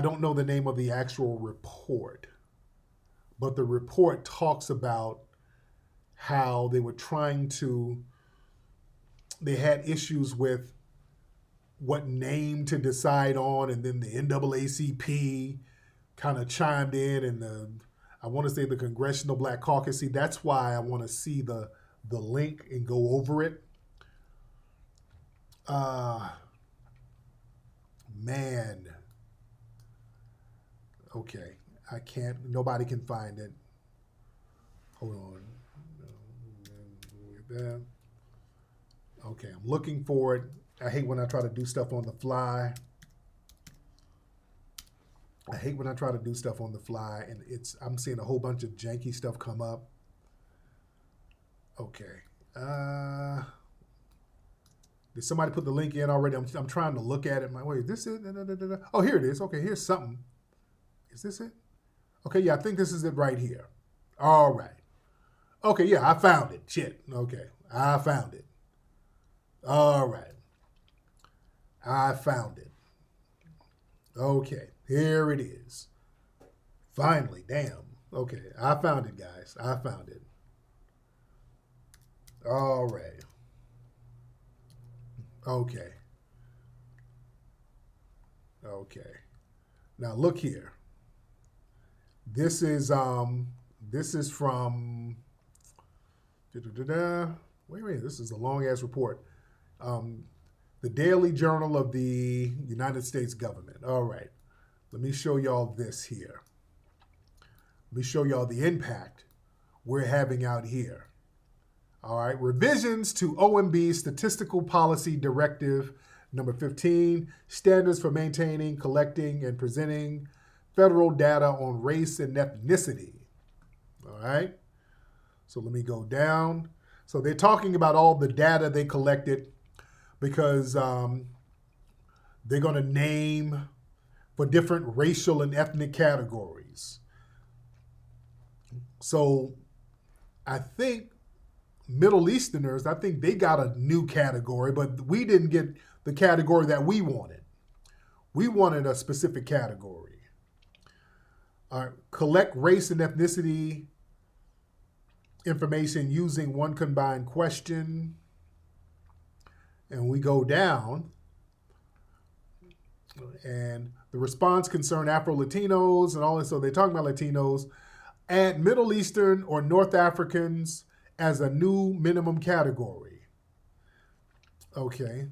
don't know the name of the actual report, but the report talks about how they were they had issues with what name to decide on, and then the NAACP kind of chimed in, and I want to say the Congressional Black Caucus. See, that's why I want to see the link and go over it. Man. Okay, I can't, nobody can find it. Hold on. Okay, I'm looking for it. I hate when I try to do stuff on the fly. And I'm seeing a whole bunch of janky stuff come up. Okay. Did somebody put the link in already? I'm trying to look at it. Wait, is this it? Oh, here it is. Okay, here's something. Is this it? Okay, yeah, I think this is it right here. All right. Okay, yeah, I found it. Shit. Okay, I found it. All right. I found it. Okay, here it is. Finally, damn. Okay, I found it, guys. I found it. All right. Okay. Okay. Now look here. This is from wait a minute, this is a long ass report. The Daily Journal of the United States government. All right. Let me show y'all this here. Let me show y'all the impact we're having out here. All right. Revisions to OMB Statistical Policy Directive number 15, standards for maintaining, collecting, and presenting federal data on race and ethnicity. All right. So let me go down. So they're talking about all the data they collected because they're going to name for different racial and ethnic categories. So I think Middle Easterners, I think they got a new category, but we didn't get the category that we wanted. We wanted a specific category. Collect race and ethnicity information using one combined question. And we go down. And the response concerned Afro-Latinos and all this. So they're talking about Latinos. Add Middle Eastern or North Africans as a new minimum category. Okay.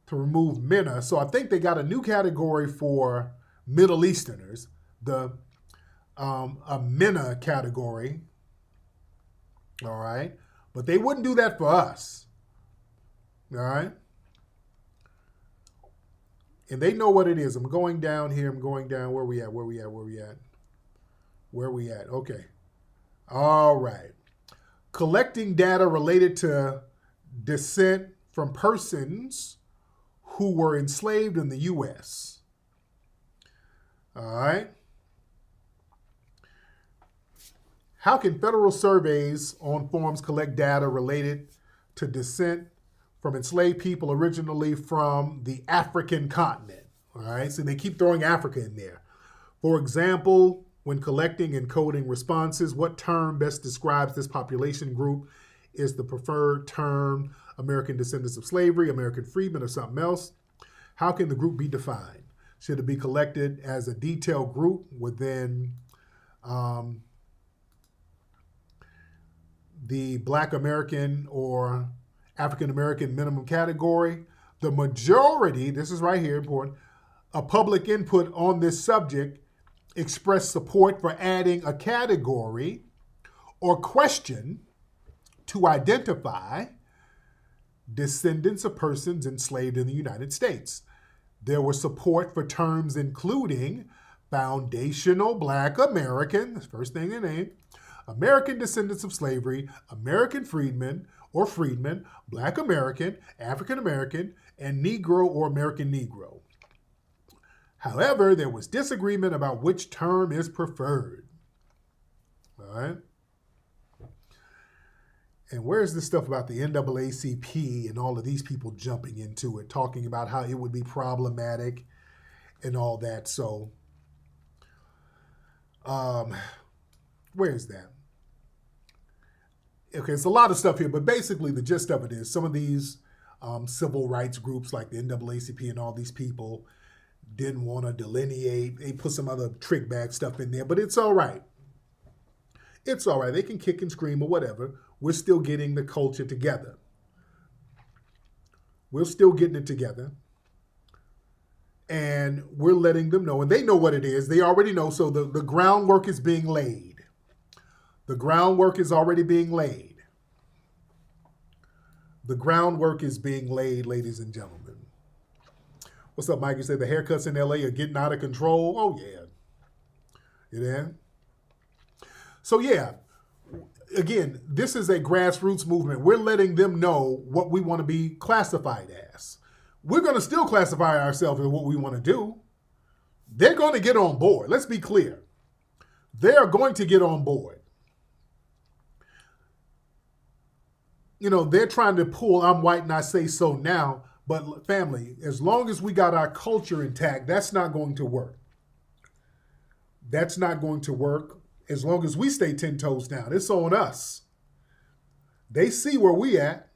To remove MENA. So I think they got a new category for Middle Easterners. A MENA category. All right. But they wouldn't do that for us. All right. And they know what it is. I'm going down here. I'm going down. Where we at? Okay. All right. Collecting data related to descent from persons who were enslaved in the U.S. All right. How can federal surveys on forms collect data related to descent from enslaved people originally from the African continent? All right, so they keep throwing Africa in there. For example, when collecting and coding responses, what term best describes this population group? Is the preferred term American descendants of slavery, American freedmen, or something else? How can the group be defined? Should it be collected as a detailed group within the Black American or African American minimum category? The majority, this is right here, important, of public input on this subject expressed support for adding a category or question to identify descendants of persons enslaved in the United States. There was support for terms including foundational Black American, that's the first thing they named, American descendants of slavery, American freedmen or freedmen, Black American, African American, and Negro or American Negro. However, there was disagreement about which term is preferred. All right. And where's this stuff about the NAACP and all of these people jumping into it, talking about how it would be problematic and all that? So, where's that? Okay, it's a lot of stuff here, but basically the gist of it is some of these civil rights groups like the NAACP and all these people didn't want to delineate. They put some other trick bag stuff in there, but it's all right. It's all right. They can kick and scream or whatever. We're still getting the culture together. We're still getting it together. And we're letting them know, and they know what it is. They already know, so the groundwork is being laid. The groundwork is already being laid. The groundwork is being laid, ladies and gentlemen. What's up, Mike? You said the haircuts in LA are getting out of control. Oh, yeah. You there? So, yeah. Again, this is a grassroots movement. We're letting them know what we want to be classified as. We're going to still classify ourselves as what we want to do. They're going to get on board. Let's be clear. They are going to get on board. You know, they're trying to pull, I'm white and I say so now. But family, as long as we got our culture intact, that's not going to work. That's not going to work as long as we stay 10 toes down. It's on us. They see where we at,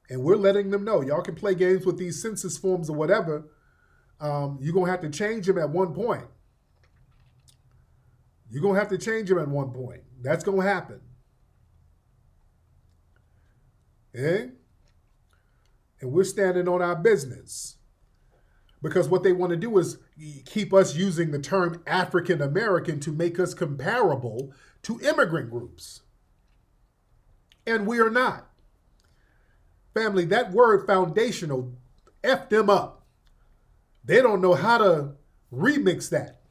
and we're letting them know. Y'all can play games with these census forms or whatever. you're going to have to change them at one point. You're going to have to change them at one point. That's going to happen. Eh? And we're standing on our business. Because what they want to do is keep us using the term African American to make us comparable to immigrant groups. And we are not. Family, that word foundational, F them up. They don't know how to remix that.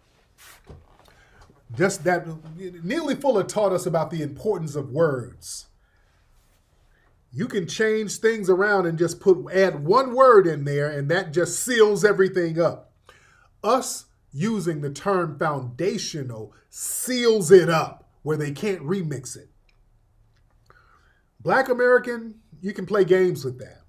Just that, Neely Fuller taught us about the importance of words. You can change things around and just add one word in there, and that just seals everything up. Us using the term foundational seals it up where they can't remix it. Black American, you can play games with that.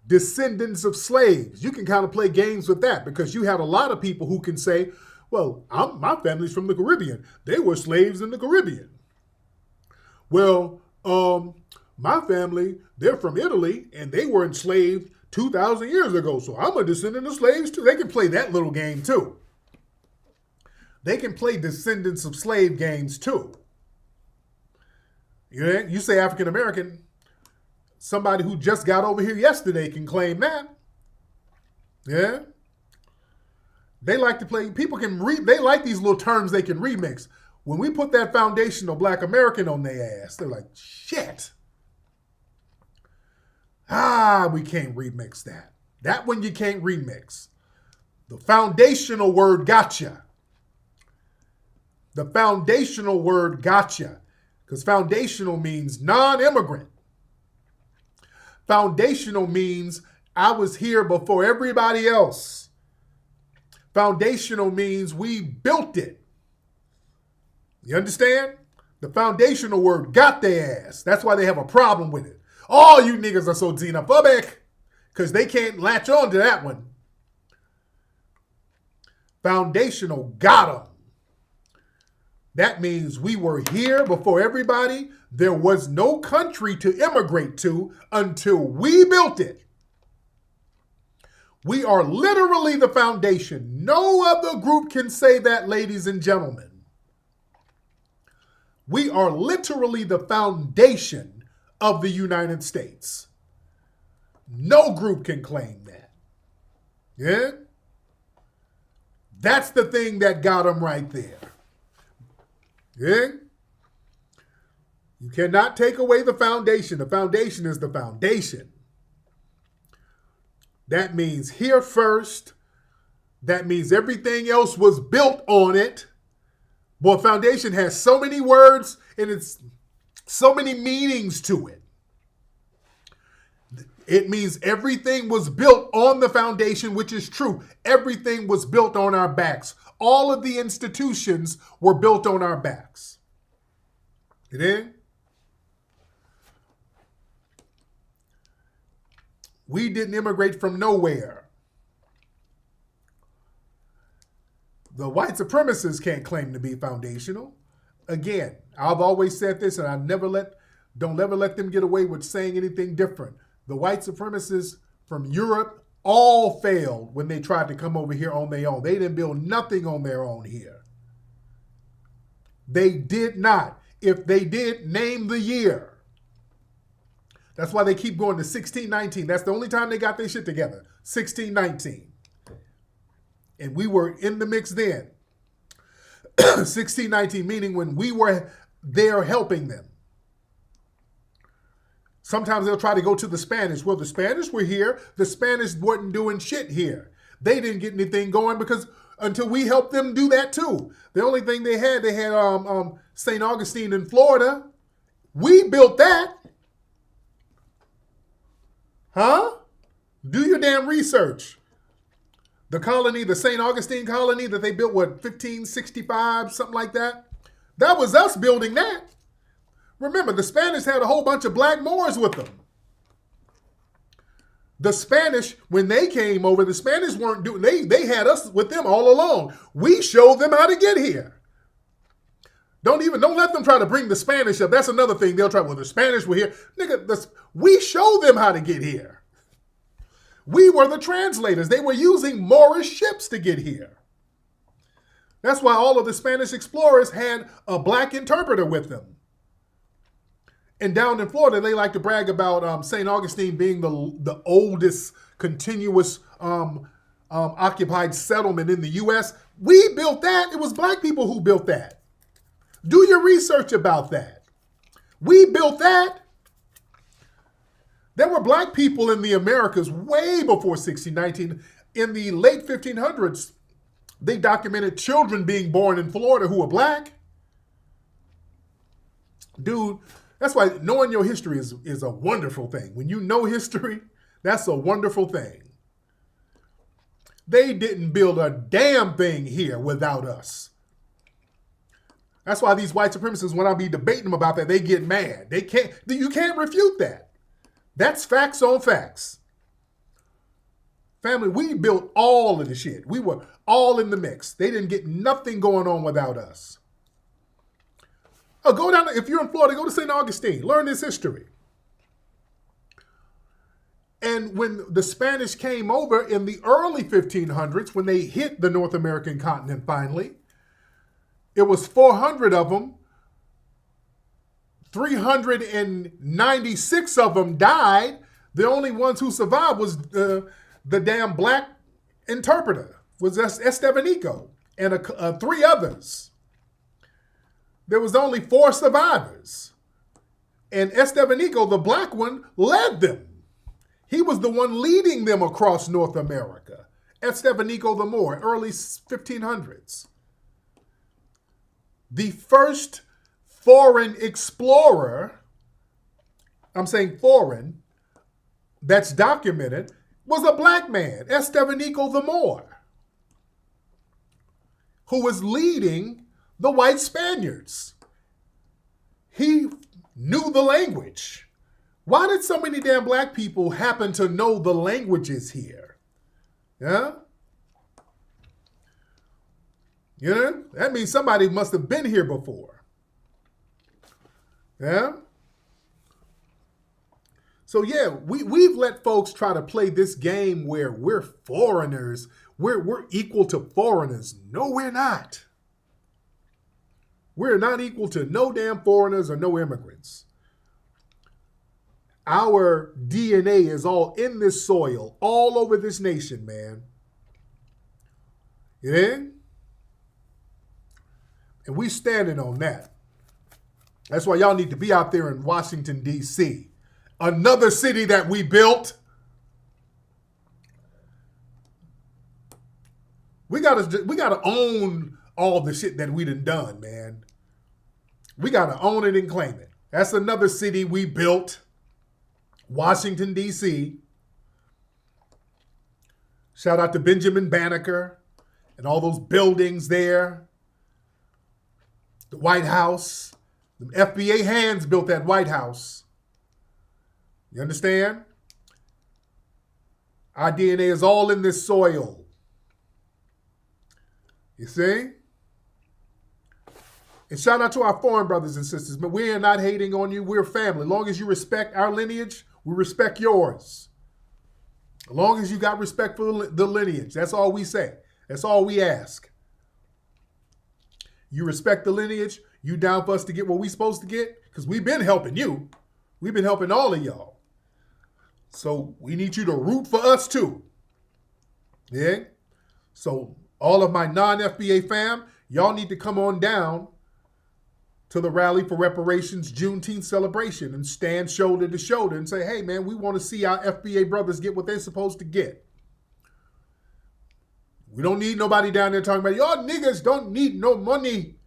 Descendants of slaves, you can kind of play games with that because you have a lot of people who can say, well, my family's from the Caribbean. They were slaves in the Caribbean. Well, my family, they're from Italy, and they were enslaved 2,000 years ago, so I'm a descendant of slaves too. They can play that little game too. They can play descendants of slave games too. You say African American, somebody who just got over here yesterday can claim that. Yeah. They like to play, they like these little terms they can remix. When we put that foundational Black American on their ass, they're like, shit. We can't remix that. That one you can't remix. The foundational word gotcha. The foundational word gotcha. Because foundational means non-immigrant. Foundational means I was here before everybody else. Foundational means we built it. You understand? The foundational word got their ass. That's why they have a problem with it. All you niggas are so xenophobic because they can't latch on to that one. Foundational got them. That means we were here before everybody. There was no country to immigrate to until we built it. We are literally the foundation. No other group can say that, ladies and gentlemen. We are literally the foundation of the United States. No group can claim that. Yeah? That's the thing that got them right there. Yeah? You cannot take away the foundation. The foundation is the foundation. That means here first. That means everything else was built on it. Boy, foundation has so many words and it's so many meanings to it. It means everything was built on the foundation, which is true. Everything was built on our backs. All of the institutions were built on our backs. You know? We didn't immigrate from nowhere. The white supremacists can't claim to be foundational. Again, I've always said this, and don't ever let them get away with saying anything different. The white supremacists from Europe all failed when they tried to come over here on their own. They didn't build nothing on their own here. They did not. If they did, name the year. That's why they keep going to 1619. That's the only time they got their shit together. 1619. And we were in the mix then. 1619, meaning when we were there helping them. Sometimes they'll try to go to the Spanish. Well, the Spanish were here. The Spanish wasn't doing shit here. They didn't get anything going because until we helped them do that too. The only thing they had St. Augustine in Florida. We built that. Huh? Do your damn research. The colony, the St. Augustine colony that they built, 1565, something like that? That was us building that. Remember, the Spanish had a whole bunch of black Moors with them. The Spanish, when they came over, the Spanish weren't doing, they had us with them all along. We showed them how to get here. Don't let them try to bring the Spanish up. That's another thing. They'll try, well, the Spanish were here. Nigga, we showed them how to get here. We were the translators. They were using Moorish ships to get here. That's why all of the Spanish explorers had a black interpreter with them. And down in Florida, they like to brag about St. Augustine being the oldest continuous occupied settlement in the U.S. We built that. It was black people who built that. Do your research about that. We built that. There were black people in the Americas way before 1619. In the late 1500s, they documented children being born in Florida who were black. Dude, that's why knowing your history is a wonderful thing. When you know history, that's a wonderful thing. They didn't build a damn thing here without us. That's why these white supremacists, when I be debating them about that, they get mad. You can't refute that. That's facts on facts. Family, we built all of the shit. We were all in the mix. They didn't get nothing going on without us. Oh, go down, if you're in Florida, go to St. Augustine. Learn this history. And when the Spanish came over in the early 1500s, when they hit the North American continent finally, it was 400 of them. 396 of them died. The only ones who survived was the damn black interpreter, was Estevanico, and 3 others. There was only 4 survivors. And Estevanico, the black one, led them. He was the one leading them across North America. Estevanico the Moor, early 1500s. The first foreign explorer, I'm saying foreign, that's documented, was a black man, Estevanico the Moor, who was leading the white Spaniards. He knew the language. Why did so many damn black people happen to know the languages here? Yeah? You know, that means somebody must have been here before. Yeah? So yeah, we've let folks try to play this game where we're foreigners. We're equal to foreigners. No, we're not. We're not equal to no damn foreigners or no immigrants. Our DNA is all in this soil, all over this nation, man. Yeah? And we standing on that. That's why y'all need to be out there in Washington, D.C. Another city that we built. We gotta own all the shit that we done, man. We gotta own it and claim it. That's another city we built. Washington, D.C. Shout out to Benjamin Banneker and all those buildings there. The White House. The FBA hands built that White House. You understand? Our DNA is all in this soil. You see? And shout out to our foreign brothers and sisters. But we are not hating on you. We're family. As long as you respect our lineage, we respect yours. As long as you got respect for the lineage. That's all we say. That's all we ask. You respect the lineage. You down for us to get what we supposed to get? Because we've been helping you. We've been helping all of y'all. So we need you to root for us too. Yeah? So all of my non-FBA fam, y'all need to come on down to the Rally for Reparations Juneteenth celebration and stand shoulder to shoulder and say, hey man, we want to see our FBA brothers get what they're supposed to get. We don't need nobody down there talking about, y'all niggas don't need no money.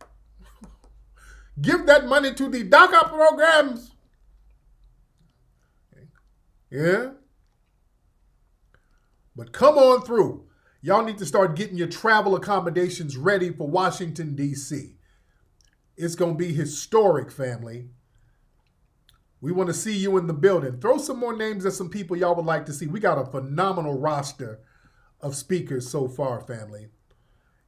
Give that money to the DACA programs. Yeah? But come on through. Y'all need to start getting your travel accommodations ready for Washington, D.C. It's going to be historic, family. We want to see you in the building. Throw some more names of some people y'all would like to see. We got a phenomenal roster of speakers so far, family.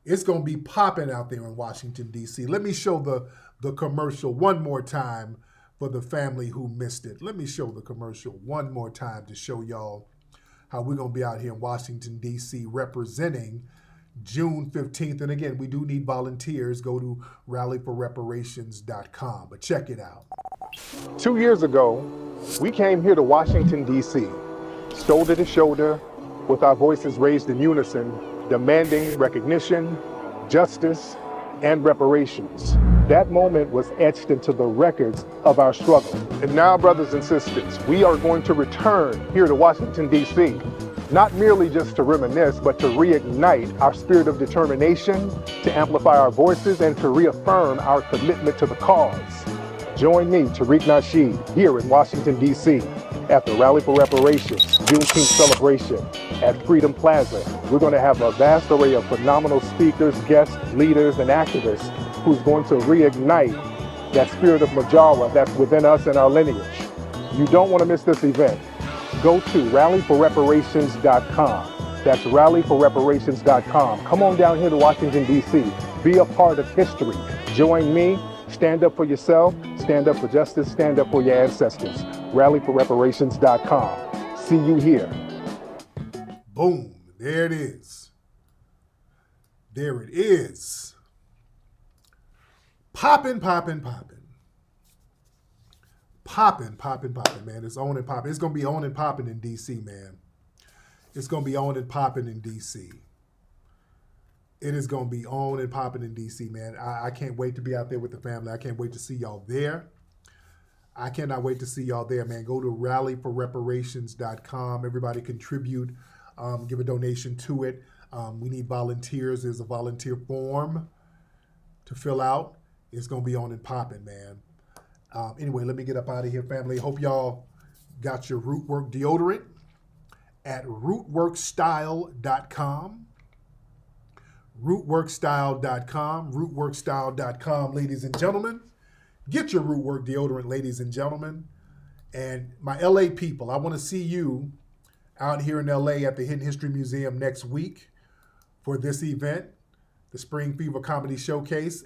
It's going to be popping out there in Washington, D.C. Let me show the commercial one more time for the family who missed it. Let me show the commercial one more time to show y'all how we're going to be out here in Washington, D.C. representing June 15th. And again, we do need volunteers. Go to rallyforreparations.com. But check it out. 2 years ago, we came here to Washington, D.C., shoulder to shoulder, with our voices raised in unison, demanding recognition, justice, and reparations. That moment was etched into the records of our struggle. And now, brothers and sisters, we are going to return here to Washington, D.C., not merely just to reminisce, but to reignite our spirit of determination, to amplify our voices, and to reaffirm our commitment to the cause. Join me, Tariq Nasheed, here in Washington, D.C., at the Rally for Reparations Juneteenth celebration at Freedom Plaza. We're going to have a vast array of phenomenal speakers, guests, leaders, and activists who's going to reignite that spirit of Majara that's within us and our lineage. You don't want to miss this event. Go to rallyforreparations.com. That's rallyforreparations.com. Come on down here to Washington, D.C. Be a part of history. Join me. Stand up for yourself. Stand up for justice. Stand up for your ancestors. Rallyforreparations.com. See you here. Boom. There it is. There it is. Poppin', poppin', poppin'. Poppin', poppin', poppin', man. It's on and poppin'. It's going to be on and poppin' in D.C., man. It's going to be on and poppin' in D.C. It is going to be on and popping in D.C., man. I can't wait to be out there with the family. I can't wait to see y'all there. I cannot wait to see y'all there, man. Go to rallyforreparations.com. Everybody contribute, give a donation to it. We need volunteers. There's a volunteer form to fill out. It's going to be on and popping, man. Anyway, let me get up out of here, family. Hope y'all got your Rootwork deodorant at rootworkstyle.com. rootworkstyle.com, rootworkstyle.com, ladies and gentlemen. Get your Rootwork deodorant, ladies and gentlemen. And my LA people, I want to see you out here in LA at the Hidden History Museum next week for this event, the Spring Fever Comedy Showcase.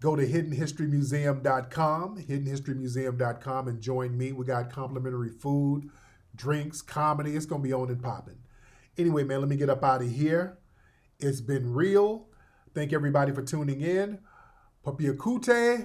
Go to hiddenhistorymuseum.com, hiddenhistorymuseum.com, and join me. We got complimentary food, drinks, comedy. It's going to be on and popping. Anyway, man, let me get up out of here. It's been real. Thank everybody for tuning in. Papiakute.